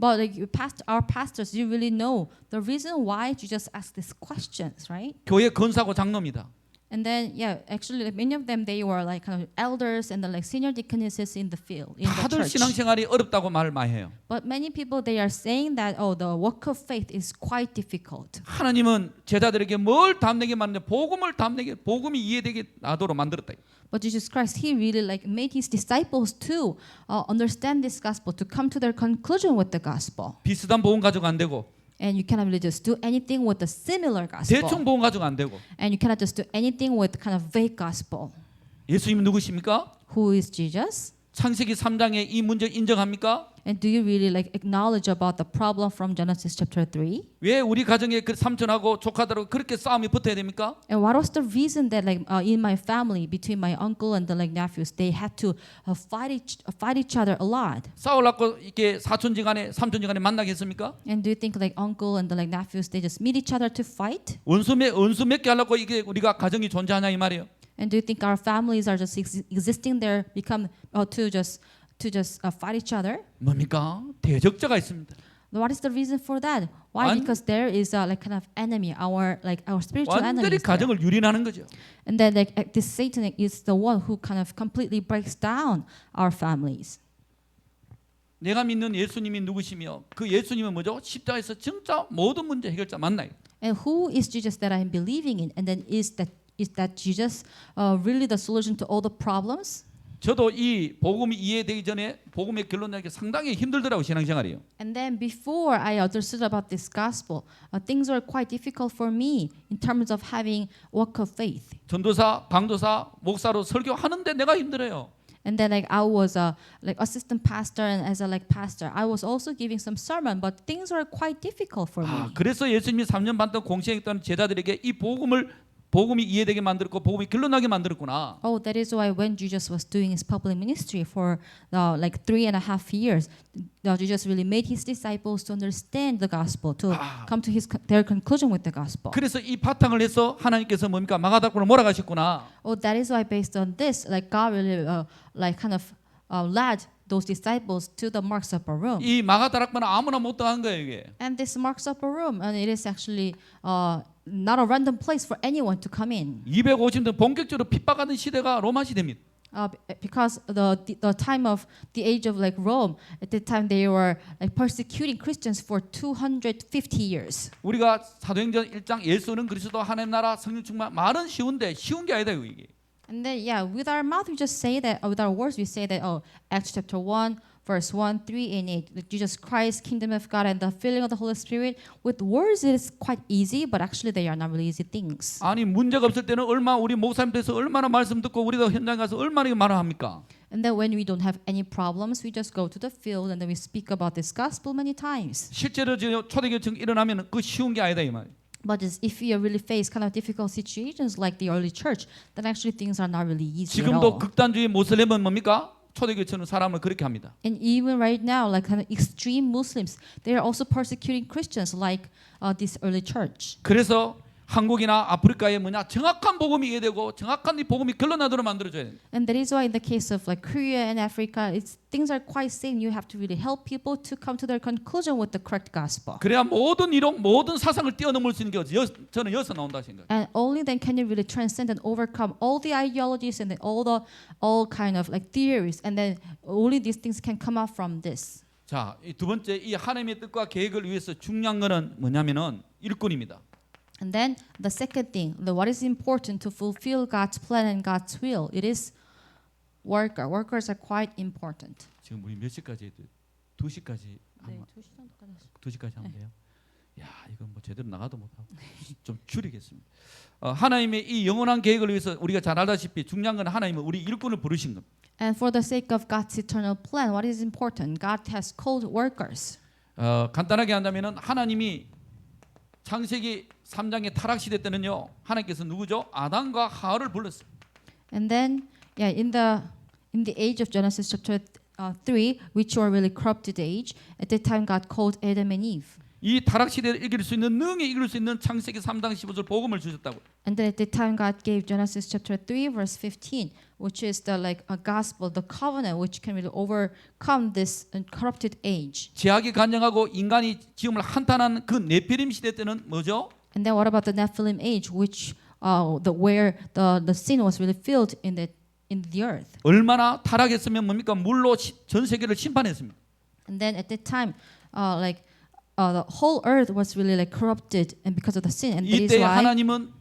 But like our pastors, you really know the reason why Jesus asked these questions, right? 교회 권사고 장로입니다. And then yeah, actually like, many of them they were like kind of elders and then like senior deaconesses in the field in the 다들 church. 신앙생활이 어렵다고 말을 많이 해요. But many people they are saying that the work of faith is quite difficult. 하나님은 제자들에게 뭘 담내게 만드냐? 복음이 이해되게 나도록 만들었다. But Jesus Christ, He really like made His disciples to understand this gospel, to come to their conclusion with the gospel. 비슷한 복음 가지고 안 되고 And you cannot really just do anything with the similar gospel. 대충 복음 가지고 안 되고 And you cannot just do anything with kind of vague gospel. 예수님은 누구십니까? Who is Jesus? 창세기 3장에 이 문제 인정합니까? And do you really like acknowledge about the problem from Genesis chapter 3? 왜 우리 가정에 그 삼촌하고 조카들하고 그렇게 싸움이 붙어야 됩니까? And what was the reason that like in my family between my uncle and the like nephews they had to fight each other a lot? 싸우려고 이렇게 사촌지간에 삼촌지간에 만나겠습니까? And do you think like uncle and the like nephews they just meet each other to fight? 원수 맺게 하려고 이게 우리가 가정이 존재하냐 이 말이에요. And do you think our families are just existing there become to just fight each other? 뭡니까? 대적자가 있습니다. What is the reason for that? Why? Because there is a like kind of enemy, our spiritual enemy. 완전히 가정을 유린하는 거죠. And then like this Satan is the one who kind of completely breaks down our families. 내가 믿는 예수님이 누구시며 그 예수님은 뭐죠? 십자가에서 진짜 모든 문제 해결자 맞나요? And who is Jesus that I am believing in? And then is that Jesus really the solution to all the problems? 저도 이 복음이 이해되기 전에 복음의 결론 내기 상당히 힘들더라고요. 신앙생활이요. And then before I understood about this gospel, things were quite difficult for me in terms of having walk of faith. 전도사, 강도사, 목사로 설교하는데 내가 힘들어요. And then like I was a like assistant pastor and as a like pastor, I was also giving some sermon, but things were quite difficult for me. 그래서 예수님이 3년 반 동안 공생했던 제자들에게 이 복음이 이해되게 만들었고 복음이 결론나게 만들었구나. Oh, that is why when Jesus was doing his public ministry for like 3.5 years, Jesus really made his disciples to understand the gospel, to come to their conclusion with the gospel. 그래서 이 바탕을 해서 하나님께서 뭡니까 마가다락방으로 몰아가셨구나. Oh, that is why based on this, like God really like kind of led those disciples to the Mark's Upper Room. 이 마가다락방은 아무나 못 들어간 거예요 이게. And this Mark's Upper Room, and it is actually not a random place for anyone to come in. 250년 본격적으로 핍박하던 시대가 로마 시대입니다. Because the time of the age of like Rome, at that time they were like persecuting Christians for 250 years. 우리가 사도행전 1장 예수는 그리스도 하나님 나라 성령 충만 말은 쉬운데 쉬운 게 아니다 이게. And then with our mouth we just say that, with our words we say that, Acts chapter 1 verse 1, 3 and 8, that Jesus Christ, kingdom of God and the filling of the Holy Spirit. With words it is quite easy, but actually they are not really easy things. 아니 문제가 없을 때는 우리 목사님께서 얼마나 말씀 듣고 우리도 현장 가서 얼마나 말을 합니까? And then when we don't have any problems, we just go to the field and then we speak about this gospel many times. 실제로 지금 초대교청 일어나면 그 쉬운 게 아니다 이 말. But if we really face kind of difficult situations like the early church, then actually things are not really easy at all. 지금도 극단주의 모슬렘은 뭡니까? 초대교회는 사람을 그렇게 합니다. And even right now, like kind of extreme Muslims, they are also persecuting Christians like this early church. 그래서 한국이나 아프리카에 정확한 복음이 이해되고 정확한 이 복음이 결론나도록 만들어줘야 돼요. And that is why in the case of like Korea and Africa, things are quite same. You have to really help people to come to their conclusion with the correct gospel. 그래야 모든 이론, 모든 사상을 뛰어넘을 수 있는 게 저는 여기서 나온다 생각해요. And only then can you really transcend and overcome all the ideologies and all kind of like theories, and then only these things can come out from this. 자, 이 두 번째 이 하나님의 뜻과 계획을 위해서 중요한 거는 뭐냐면은 일꾼입니다. And then the second thing, what is important to fulfill God's plan and God's will, it is worker. Workers are quite important. 지금 우리 몇 시까지 해도 2시까지 네, 2시까지 하면 돼요. 야, 이건 뭐 제대로 나가도 못하고 좀 줄이겠습니다. 하나님의 이 영원한 계획을 위해서 우리가 잘 알다시피 중요한 건 하나님은 우리 일꾼을 부르신 겁니다. And for the sake of God's eternal plan, what is important? God has called workers. 간단하게 한다면은 하나님이 창세기 3장의 타락 시대 때는요. 하나님께서 누구죠? 아담과 하와를 불렀어요. And then in the age of Genesis chapter 3, which were really corrupted age, at that time God called Adam and Eve. 이 타락 시대를 이길 수 있는 능히 이길 수 있는 창세기 3장 15절 복음을 주셨다고. And then at that time God gave Genesis chapter 3 verse 15, which is the like a gospel, the covenant which can really overcome this corrupted age. 죄악이 간영하고 인간이 지음을 한탄하는 그 네피림 시대 때는 뭐죠? And then what about the Nephilim age, which where the sin was really filled in the earth? 얼마나 타락했으면 뭡니까? 물로 전 세계를 심판했습니다. And then at that time, the whole earth was really like corrupted, and because of the sin. And that is 이때 why 하나님은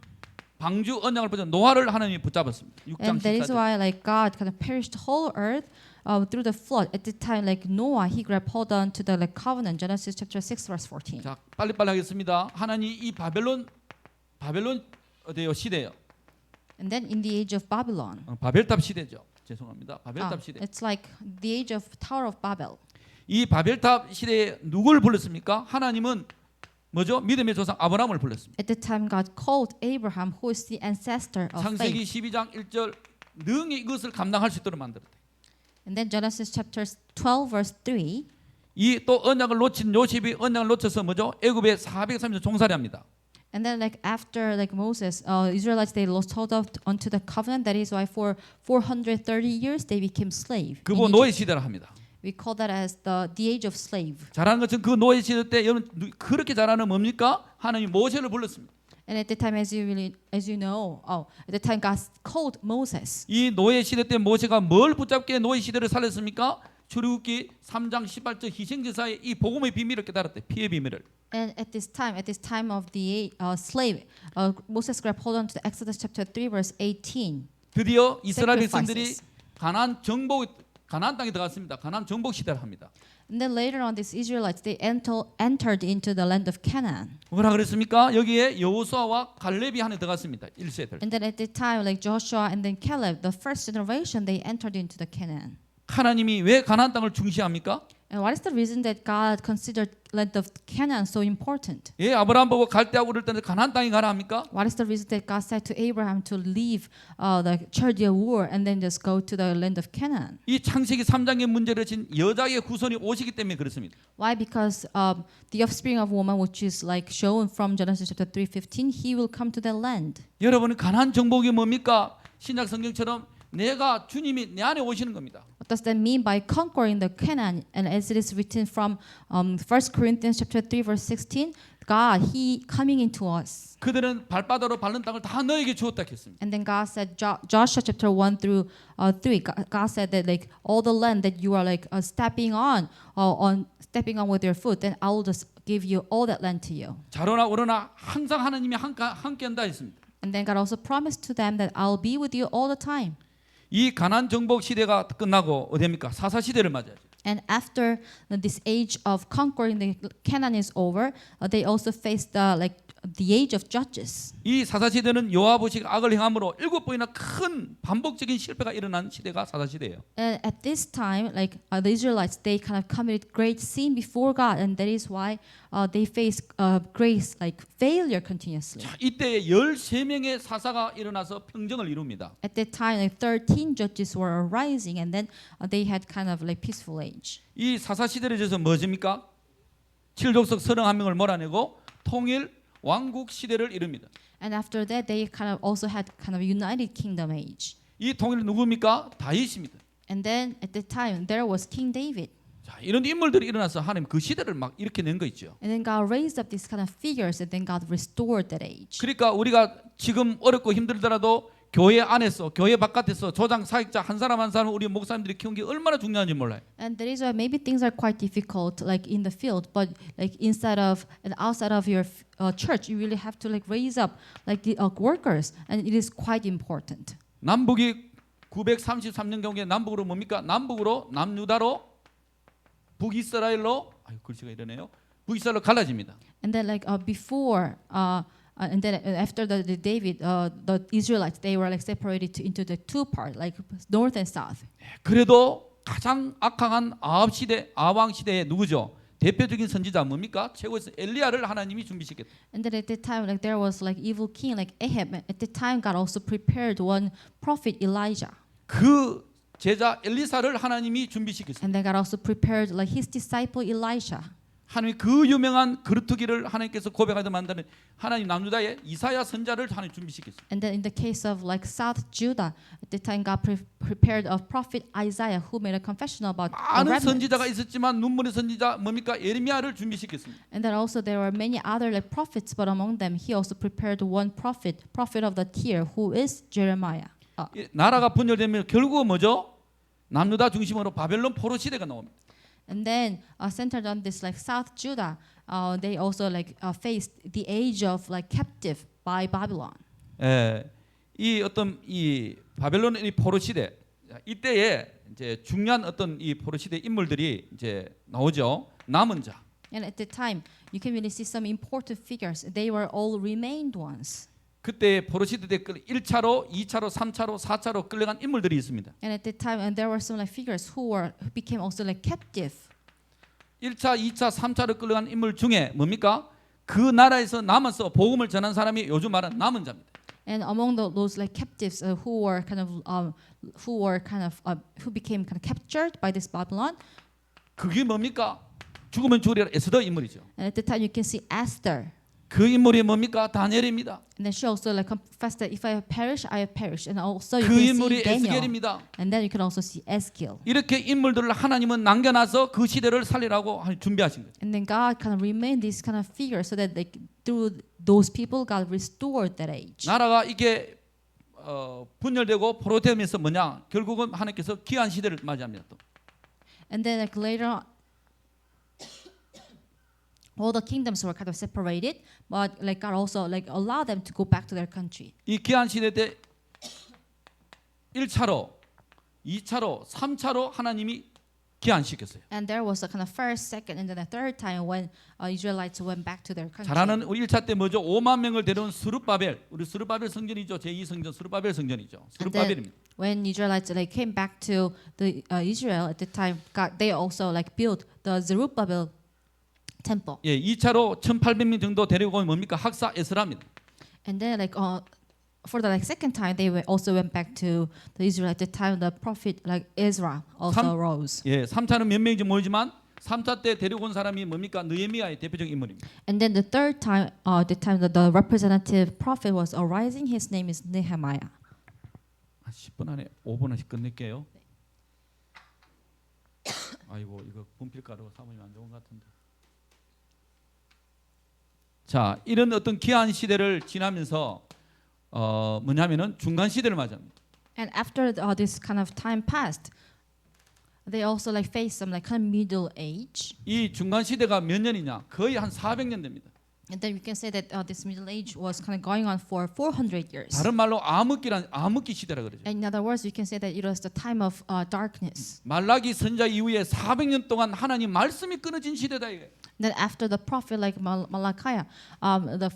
방주 언약을 붙여 노아를 하나님이 붙잡았습니다. 6장 And that is 14절. why like God kind of perished the whole earth through the flood. At the time, like Noah, he grabbed hold on to the like covenant. Genesis chapter 6 verse 14. 자, 빨리빨리 하겠습니다. 하나님 이 바벨론 어디요? 시대요. And then in the age of Babylon, 바벨탑 시대죠. 죄송합니다. 바벨탑 시대. it's like the age of Tower of Babel. 이 바벨탑 시대에 누굴 불렀습니까? 하나님은 뭐죠? 믿음의 조상 아브라함을 불렀습니다. At the time, God called Abraham, who is the ancestor of 창세기 faith. 12장 1절 능히 이것을 감당할 수 있도록 만들었다. And then Genesis chapter 12, verse 3. 이 또 언약을 놓친 요셉이 언약을 놓쳐서 뭐죠? 애굽에 430년 종살이합니다. And then, like after like Moses, Israelites they lost hold of onto the covenant. That is why for 430 years they became slave. 그보 in 노예 Egypt. 시대를 합니다. We call that as the age of slave. 잘하는 것은 그 노예 시대 때 여러분 그렇게 잘하는 뭡니까? 하나님이 모세를 불렀습니다. And at the time, as you know, at the time God called Moses. 이 노예 시대 때 모세가 뭘 붙잡게 노예 시대를 살렸습니까? 출애굽기 3장 18절 희생제사의 이 복음의 비밀을 깨달았대. 피의 비밀을. And at this time of the slave, Moses grabbed hold on to the Exodus chapter 3, verse 18. 드디어 이스라엘 백성들이 Sacrifices. 가나안 땅에 들어갔습니다. 가나안 정복 시대를 합니다. And then later on, these Israelites they entered into the land of Canaan. 뭐라 그랬습니까? 여기에 여호수아와 갈렙이 안에 들어갔습니다. 1세들. And then at the time, like Joshua and then Caleb, the first generation, they entered into the Canaan. 하나님이 왜 가나안 땅을 중시합니까? And what is the reason that God considered land of Canaan so important? 예, 아브라함 보고 갈대하고 그럴 때는 가나안 땅에 가라 합니까? What is the reason that God said to Abraham to leave the Chaldean war and then just go to the land of Canaan? 이 창세기 3장의 문제를 진 여자의 후손이 오시기 때문에 그렇습니다. Why? Because the offspring of woman, which is like shown from Genesis chapter 3:15, he will come to the land. 여러분 가나안 정복이 뭡니까? 신약 성경처럼 내가 주님이 내 안에 오시는 겁니다. What does that mean by conquering the Canaan? And as it is written from 1 Corinthians chapter 3 verse 16, God, He coming into us. 그들은 발바닥으로 밟는 땅을 다 너에게 주었다 했습니다. And then God said, Joshua chapter 1 through 3, God said that like all the land that you are like stepping on with your foot, then I will just give you all that land to you. 자로나 오로나 항상 하나님이 함께한다 했습니다. And then God also promised to them that I'll be with you all the time. 이 가나안 정복 시대가 끝나고 어디입니까? 사사 시대를 맞이하죠. And after this age of conquering the Canaan is over, they also faced the age of judges. 이 사사 시대는 요아브시가 악을 행함으로 7번이나 큰 반복적인 실패가 일어난 시대가 사사 시대예요. And at this time, like the Israelites, they kind of committed great sin before God, and that is why they faced great like failure continuously. 자, 이때 13명의 사사가 일어나서 평정을 이룹니다. At that time, like 13 judges were arising, and then they had kind of like peaceful age. 이 사사 시대를 지어서 뭐십니까? 7족속 31명을 몰아내고 통일 왕국 시대를 이룹니다. And after that, they kind of also had kind of united kingdom age. 이 통일은 누굽니까? 다윗입니다. And then at that time, there was King David. 자, 이런 인물들이 일어나서 하나님 그 시대를 막 이렇게 낸 거 있죠. And then God raised up these kind of figures, and then God restored that age. 그러니까 우리가 지금 어렵고 힘들더라도 교회 안에서 교회 바깥에서 조장 사역자 한 사람 한 사람 우리 목사님들이 키운 게 얼마나 중요한지 몰라요. And that is why maybe things are quite difficult, like in the field, but like inside of and outside of your church, you really have to like raise up like the workers, and it is quite important. 남북이 933년 경에 남북으로 뭡니까? 남북으로 남유다로 북이스라엘로 글씨가 이러네요. 북이스라엘로 갈라집니다. And then like before. And then after the David, the Israelites they were like separated into the two parts, like north and south. 그래도 가장 악한 아합 시대, 아왕 시대에 누구죠? 대표적인 선지자 뭡니까? 최고의 엘리야를 하나님이 준비시켰다. And then at that time, like there was like evil king like Ahab. At that time, God also prepared one prophet Elijah. 그 제자 엘리사를 하나님이 준비시켰습니다. And then God also prepared like his disciple Elisha. 하나님 그 유명한 그루터기를 하나님께서 고백하듯 만드는 하나님 남유다의 이사야 선자를 하나님 준비시켰습니다. And then in the case of like South Judah, at the time God prepared a prophet Isaiah who made a confession about the 많은 선지자가 remnants. 있었지만 눈물의 선지자 뭡니까? 예레미야를 준비시켰습니다. And then also there were many other like prophets, but among them he also prepared one prophet of the tear, who is Jeremiah. 나라가 분열되면 결국은 뭐죠? 남유다 중심으로 바벨론 포로 시대가 나옵니다. And then centered on this like South Judah, they also like faced the age of like captive by Babylon. 이 어떤 이 바벨론 이 포로 시대 이때에 이제 중요한 어떤 이 포로 시대 인물들이 이제 나오죠. 남은 자. And at the time, you can really see some important figures. They were all remained ones. 그때 포로 시대 때 1차로, 2차로, 3차로, 4차로 끌려간 인물들이 있습니다. And at the time, and there were some like figures who became also like captive. 1차, 2차, 3차로 끌려간 인물 중에 뭡니까? 그 나라에서 남아서 복음을 전한 사람이 요즘 말하는 남은 자입니다. And among those like captives who became kind of captured by this Babylon, 그게 뭡니까? 죽으면 죽으리라 에스더 인물이죠. and at the time you can see Esther, 그 인물이 뭡니까? 다니엘입니다. and then she also like confessed that if I perish, I have perished, and also you 그 can 인물이 see Daniel, 에스겔입니다. and then you can also see Ezekiel, 이렇게 인물들을 하나님은 남겨놔서 그 시대를 살리라고 준비하신 거예요. and then God kind of remained these kind of figures so that like through those people God restored that age. 나라가 이게 분열되고 포로되면서 뭐냐? 결국은 하나님께서 귀한 시대를 맞이합니다. 또. And then like later on, all the kingdoms were kind of separated, but like God also like allowed them to go back to their country. 이 귀한 시대 때 1차로, 2차로, 3차로 하나님이 귀환시켰어요. And there was a kind of first, second, and then a third time when Israelites went back to their country. 잘하는 우리 1차 때 뭐죠? 5만 명을 데려온 스룹바벨. 우리 스룹바벨 성전이죠. 제2성전 스룹바벨 성전이죠. And then 스룹바벨입니다. when Israelites like came back to the Israel at the time, God, they also like built the Zerubbabel temple. 예, 2차로 1,800명 정도 데리고 온 뭡니까? 학사 에스라입니다. And then like for the like second time, they also went back to the Israel at the time the prophet like Ezra also rose. 예, 3차는 몇 명인지 모르지만 3차 때 데리고 온 사람이 뭡니까? 느헤미야의 대표적인 인물입니다. And then the third time, the time that the representative prophet was arising, his name is Nehemiah. 10분 안에 5분 안씩 끝낼게요. 아이고 이거 분필가루 사모님 안 좋은 것 같은데. 자, 이런 어떤 귀한 시대를 지나면서 뭐냐면은 중간 시대를 맞이합니다. And after this kind of time passed, they also like faced some like kind of middle age. 이 중간 시대가 몇 년이냐? 거의 한 400년 됩니다. And then we can say that this middle age was kind of going on for 400 years. 다른 말로 암흑기 시대라 그러죠. And in other words, we can say that it was the time of darkness. 말라기 선자 이후에 400년 동안 하나님 말씀이 끊어진 시대다 이게. Then after the prophet like Malachi,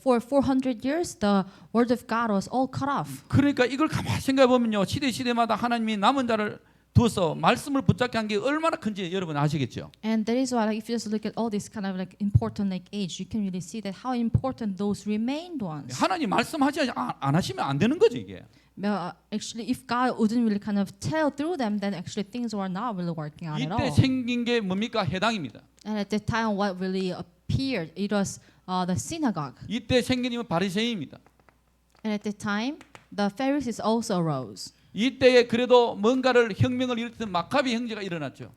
for 400 years, the word of God was all cut off. 그러니까 이걸 가만히 생각해 보면요, 시대마다 하나님이 남은 자를 두어서 말씀을 붙잡게 한 게 얼마나 큰지 여러분 아시겠죠? And that is why, like, if you just look at all this kind of like important like age, you can really see that how important those remained ones. 하나님 말씀하지 안 하시면 안 되는 거죠 이게. Actually, if God wouldn't really kind of tell through them, then actually things were not really working out at 이때 all. 생긴 게 뭡니까? 해당입니다. And at that time, what really appeared, it was the synagogue. 이때 생긴 건 바리새인입니다. And at that time, the Pharisees also arose. 이때에 그래도 뭔가를 혁명을 일으켰던 마카비 형제가 일어났죠.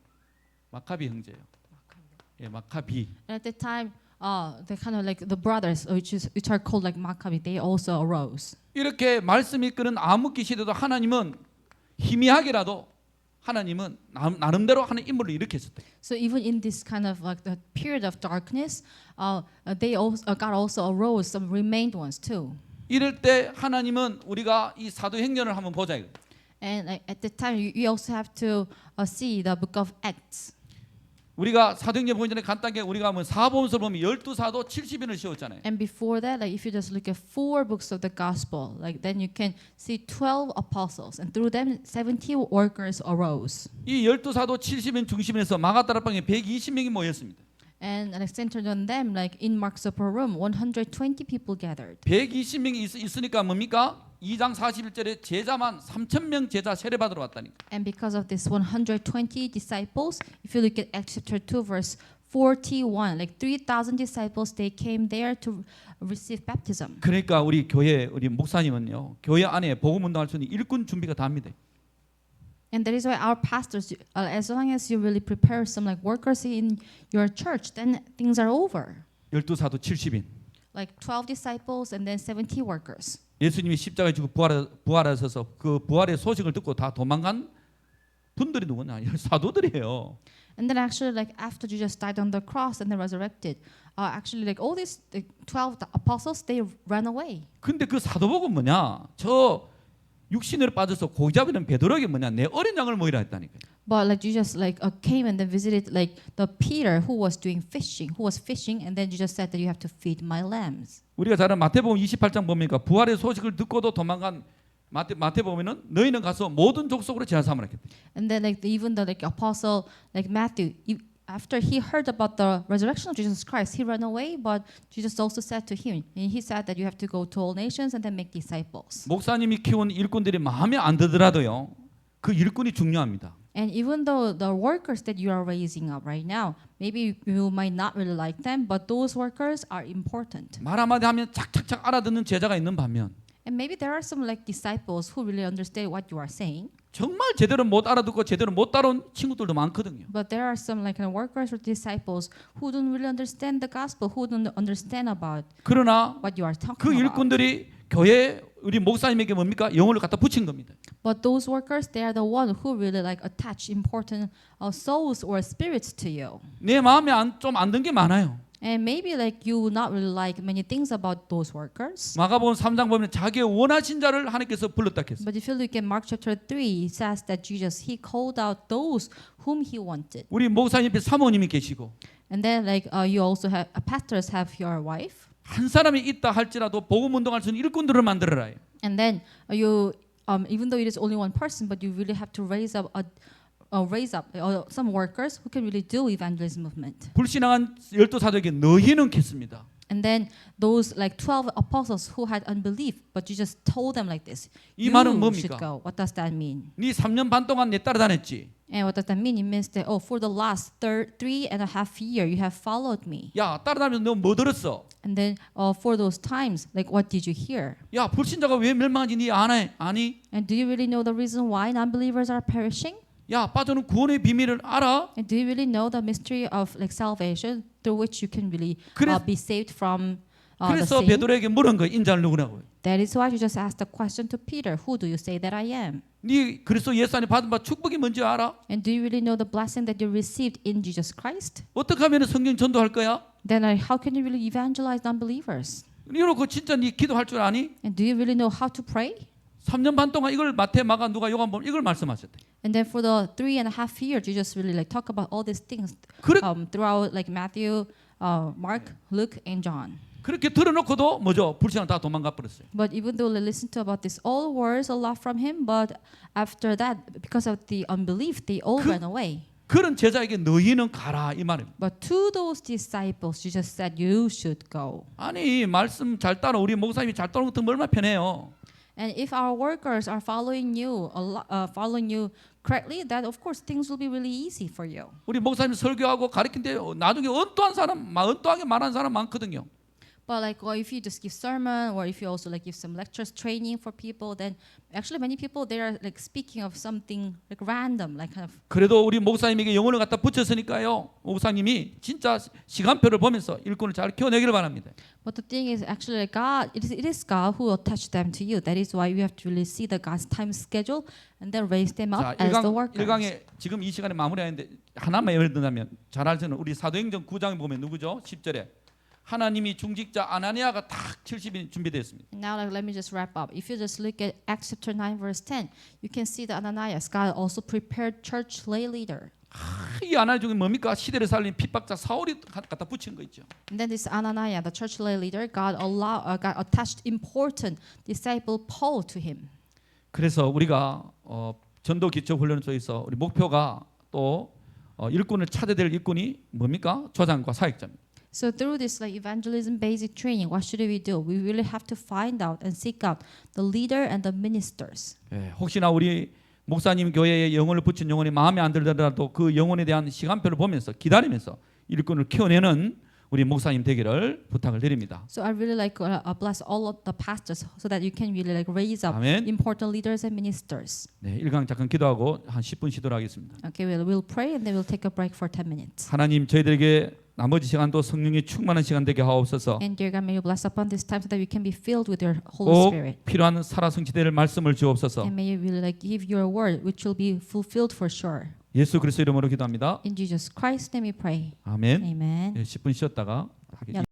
마카비 형제요. 예, 마카비. And at that time, the kind of like the brothers, which are called like Maccabi, they also arose. 이렇게 말씀이 끄는 암흑기 시대도 하나님은 희미하게라도 하나님은 나름대로 하는 인물을 일으켰었대. So even in this kind of like the period of darkness, God also arose some remained ones too. 이럴 때 하나님은 우리가 이 사도행전을 한번 보자 이거. And at that time, you also have to see the book of Acts. 우리가 사도행전 보기 전에 간단하게 우리가 뭐 사복음서를 보면 12사도 70인을 씌웠잖아요. And before that, like if you just look at 4 books of the gospel, like then you can see 12 apostles, and through them 70 workers arose. 이 12사도 70인 중심에서 마가다락방에 120명이 모였습니다. And like centered on them, like in Mark's upper room, 120 people gathered. 120명이 있으니까 뭡니까? 2장 41절에 제자만 3,000명 제자 세례받으러 왔다니까. And because of this 120 disciples, if you look at Acts chapter 2 verse 41, like 3,000 disciples, they came there to receive baptism. 그러니까 우리 교회 우리 목사님은요, 교회 안에 복음 운동할 수 있는 일꾼 준비가 다 합니다. And that is why our pastors, as long as you really prepare some like workers in your church, then things are over. 12사도 70인. Like 12 disciples and then 70 workers. 예수님이 십자가에 죽고 부활하셔서 그 부활의 소식을 듣고 다 도망간 분들이 누구냐? 사도들이에요. And then actually like after Jesus died on the cross and then resurrected, actually like all these 12 apostles, they ran away. 근데 그 사도복은 뭐냐? 저 육신으로 빠져서 고기잡이는 베드로에게 뭐냐? 내 어린 양을 모이라 했다니까. But like Jesus like came and then visited like the Peter who was fishing, and then Jesus said that you have to feed my lambs. 우리가 잘 아는 마태복음 28장 보니까 부활의 소식을 듣고도 도망간 마태복음에는 너희는 가서 모든 족속으로 제자 삼으라 했대. And then like even the like apostle like Matthew, after he heard about the resurrection of Jesus Christ, he ran away, but Jesus also said to him, and he said that you have to go to all nations and then make disciples. 목사님이 키운 일꾼들이 마음에 안 들더라도요. 그 일꾼이 중요합니다. And even though the workers that you are raising up right now, maybe you might not really like them, but those workers are important. 말 한마디 하면 착착착 알아듣는 제자가 있는 반면 And maybe there are some like disciples who really understand what you are saying, 정말 제대로 못 알아듣고 제대로 못 따라온 친구들도 많거든요. but there are some like workers or disciples who don't really understand the gospel, who don't understand about 그러나 what you are talking 그 about. 일꾼들이 교회 우리 목사님에게 뭡니까? 영혼을 갖다 붙인 겁니다. But those workers, they are the one who really like attach important souls or spirits to you. 내 마음에 좀 안 든 게 많아요. And maybe like you would not really like many things about those workers. 마가복음 3장 보면 자기의 원하신 자를 하나님께서 불렀다 했어요. But if you look at Mark chapter 3, it says that Jesus, he called out those whom he wanted. 우리 목사님 옆에 사모님이 계시고 And then like you also have pastors have your wife. 한 사람이 있다 할지라도 복음 운동할 수 있는 일꾼들을 만들어라. And then you even though it is only one person, but you really have to raise up some workers who can really do evangelism movement. 불신앙한 열두 사도에게 너희는 겠습니다. And then those like 12 apostles who had unbelief, but Jesus told them like this. 이 You 말은 should 뭡니까? go. What does that mean? 네 3년 반 동안 내 따라다녔지. And what does that mean? It means that for the last 3.5 years you have followed me. 야 따라다니면서 너 뭐 들었어? And then for those times, like what did you hear? 야 불신자가 왜 멸망하지 니 아니? And do you really know the reason why non-believers are perishing? 야 빠져는 구원의 비밀을 알아? And do you really know the mystery of like salvation through which you can really 그래- be saved from the 그래서 sin? 베드로에게 물은 거 인자를 누구라고요? That is why you just asked the question to Peter, who do you say that I am? 네 그리스도 예수 안에 받은 바 축복이 뭔지 알아? And do you really know the blessing that you received in Jesus Christ? 어떻게 하면 성경 전도할 거야? Then how can you really evangelize non-believers? 이러고 진짜 네 기도할 줄 아니? And do you really know how to pray? 3년 반 동안 이걸 마태 마가 누가 요한 보면 이걸 말씀하셨대. And then for the 3.5 years, you just really like talk about all these things 그래, throughout like Matthew, Mark, Luke, and John. 그렇게 들어놓고도 뭐죠? 불신앙 다 도망가 버렸어요. But even though they listened to about this all words a lot from him, but after that, because of the unbelief, they all ran away. 그런 제자에게 너희는 가라 이 말입니다. But to those disciples, Jesus said, "You should go." 아니 말씀 잘 따라 우리 목사님이 잘 따르는 것도 얼마나 편해요. And if our workers are following you, correctly, that of course things will be really easy for you. 우리 목사님 설교하고 가르치는데 나중에 언떠한 사람, 언떠하게 말하는 사람 많거든요. But like, if you just give sermon, or if you also like give some lectures, training for people, then actually many people they are like speaking of something like random, like kind of. 그래도 우리 목사님에게 영혼을 갖다 붙였으니까요. 목사님이 진짜 시간표를 보면서 일꾼을 잘 키워내기를 바랍니다. But the thing is, actually, God, it is God who will attach them to you. That is why you have to really see the God's time schedule and then raise them up 자, as the workers. 1강에 지금 이 시간에 마무리하는데 하나만 예를 들자면 잘 아시는 우리 사도행전 9장에 보면 누구죠? 10절에 하나님이 중직자 아나니아가 딱 70인 준비되었습니다. Now, like, let me just wrap up. If you just look at Acts chapter 9, verse 10, you can see that Ananias, God also prepared church lay leader. 이 아나니아 중에 뭡니까? 시대를 살린 핍박자 사울이 갖다 붙인 거 있죠. And then this Ananias, the church lay leader, God attached important disciple Paul to him. 그래서 우리가 전도 기초 훈련 속에서 우리 목표가 또 일꾼을 찾아야 될 일꾼이 뭡니까? 조장과 사역자입니다. So through this like evangelism basic training, what should we do? We really have to find out and seek out the leader and the ministers. 예, 혹시나 우리 목사님 교회에 영혼을 붙인 영혼이 마음에 안 들더라도 그 영혼에 대한 시간표를 보면서 기다리면서 일꾼을 키워내는 우리 목사님 되기를 부탁을 드립니다. So I really like bless all of the pastors so that you can really like raise up 아멘. important leaders and ministers. 네, 1강 잠깐 기도하고 한 10분 쉬도록 하겠습니다. Okay, we'll pray and then we'll take a break for 10 minutes. 하나님 저희들에게 나머지 시간도 성령이 충만한 시간 되게 하옵소서. And dear God, may you bless upon this time so that we can be filled with your Holy 꼭 Spirit. 필요한 살아성취될 말씀을 주옵소서. And may you really like give your word, which will be fulfilled for sure. 예수 그리스도 이름으로 기도합니다. In Jesus Christ's name we pray. 아멘. Amen. 네, 10분 쉬었다가 하겠습니다.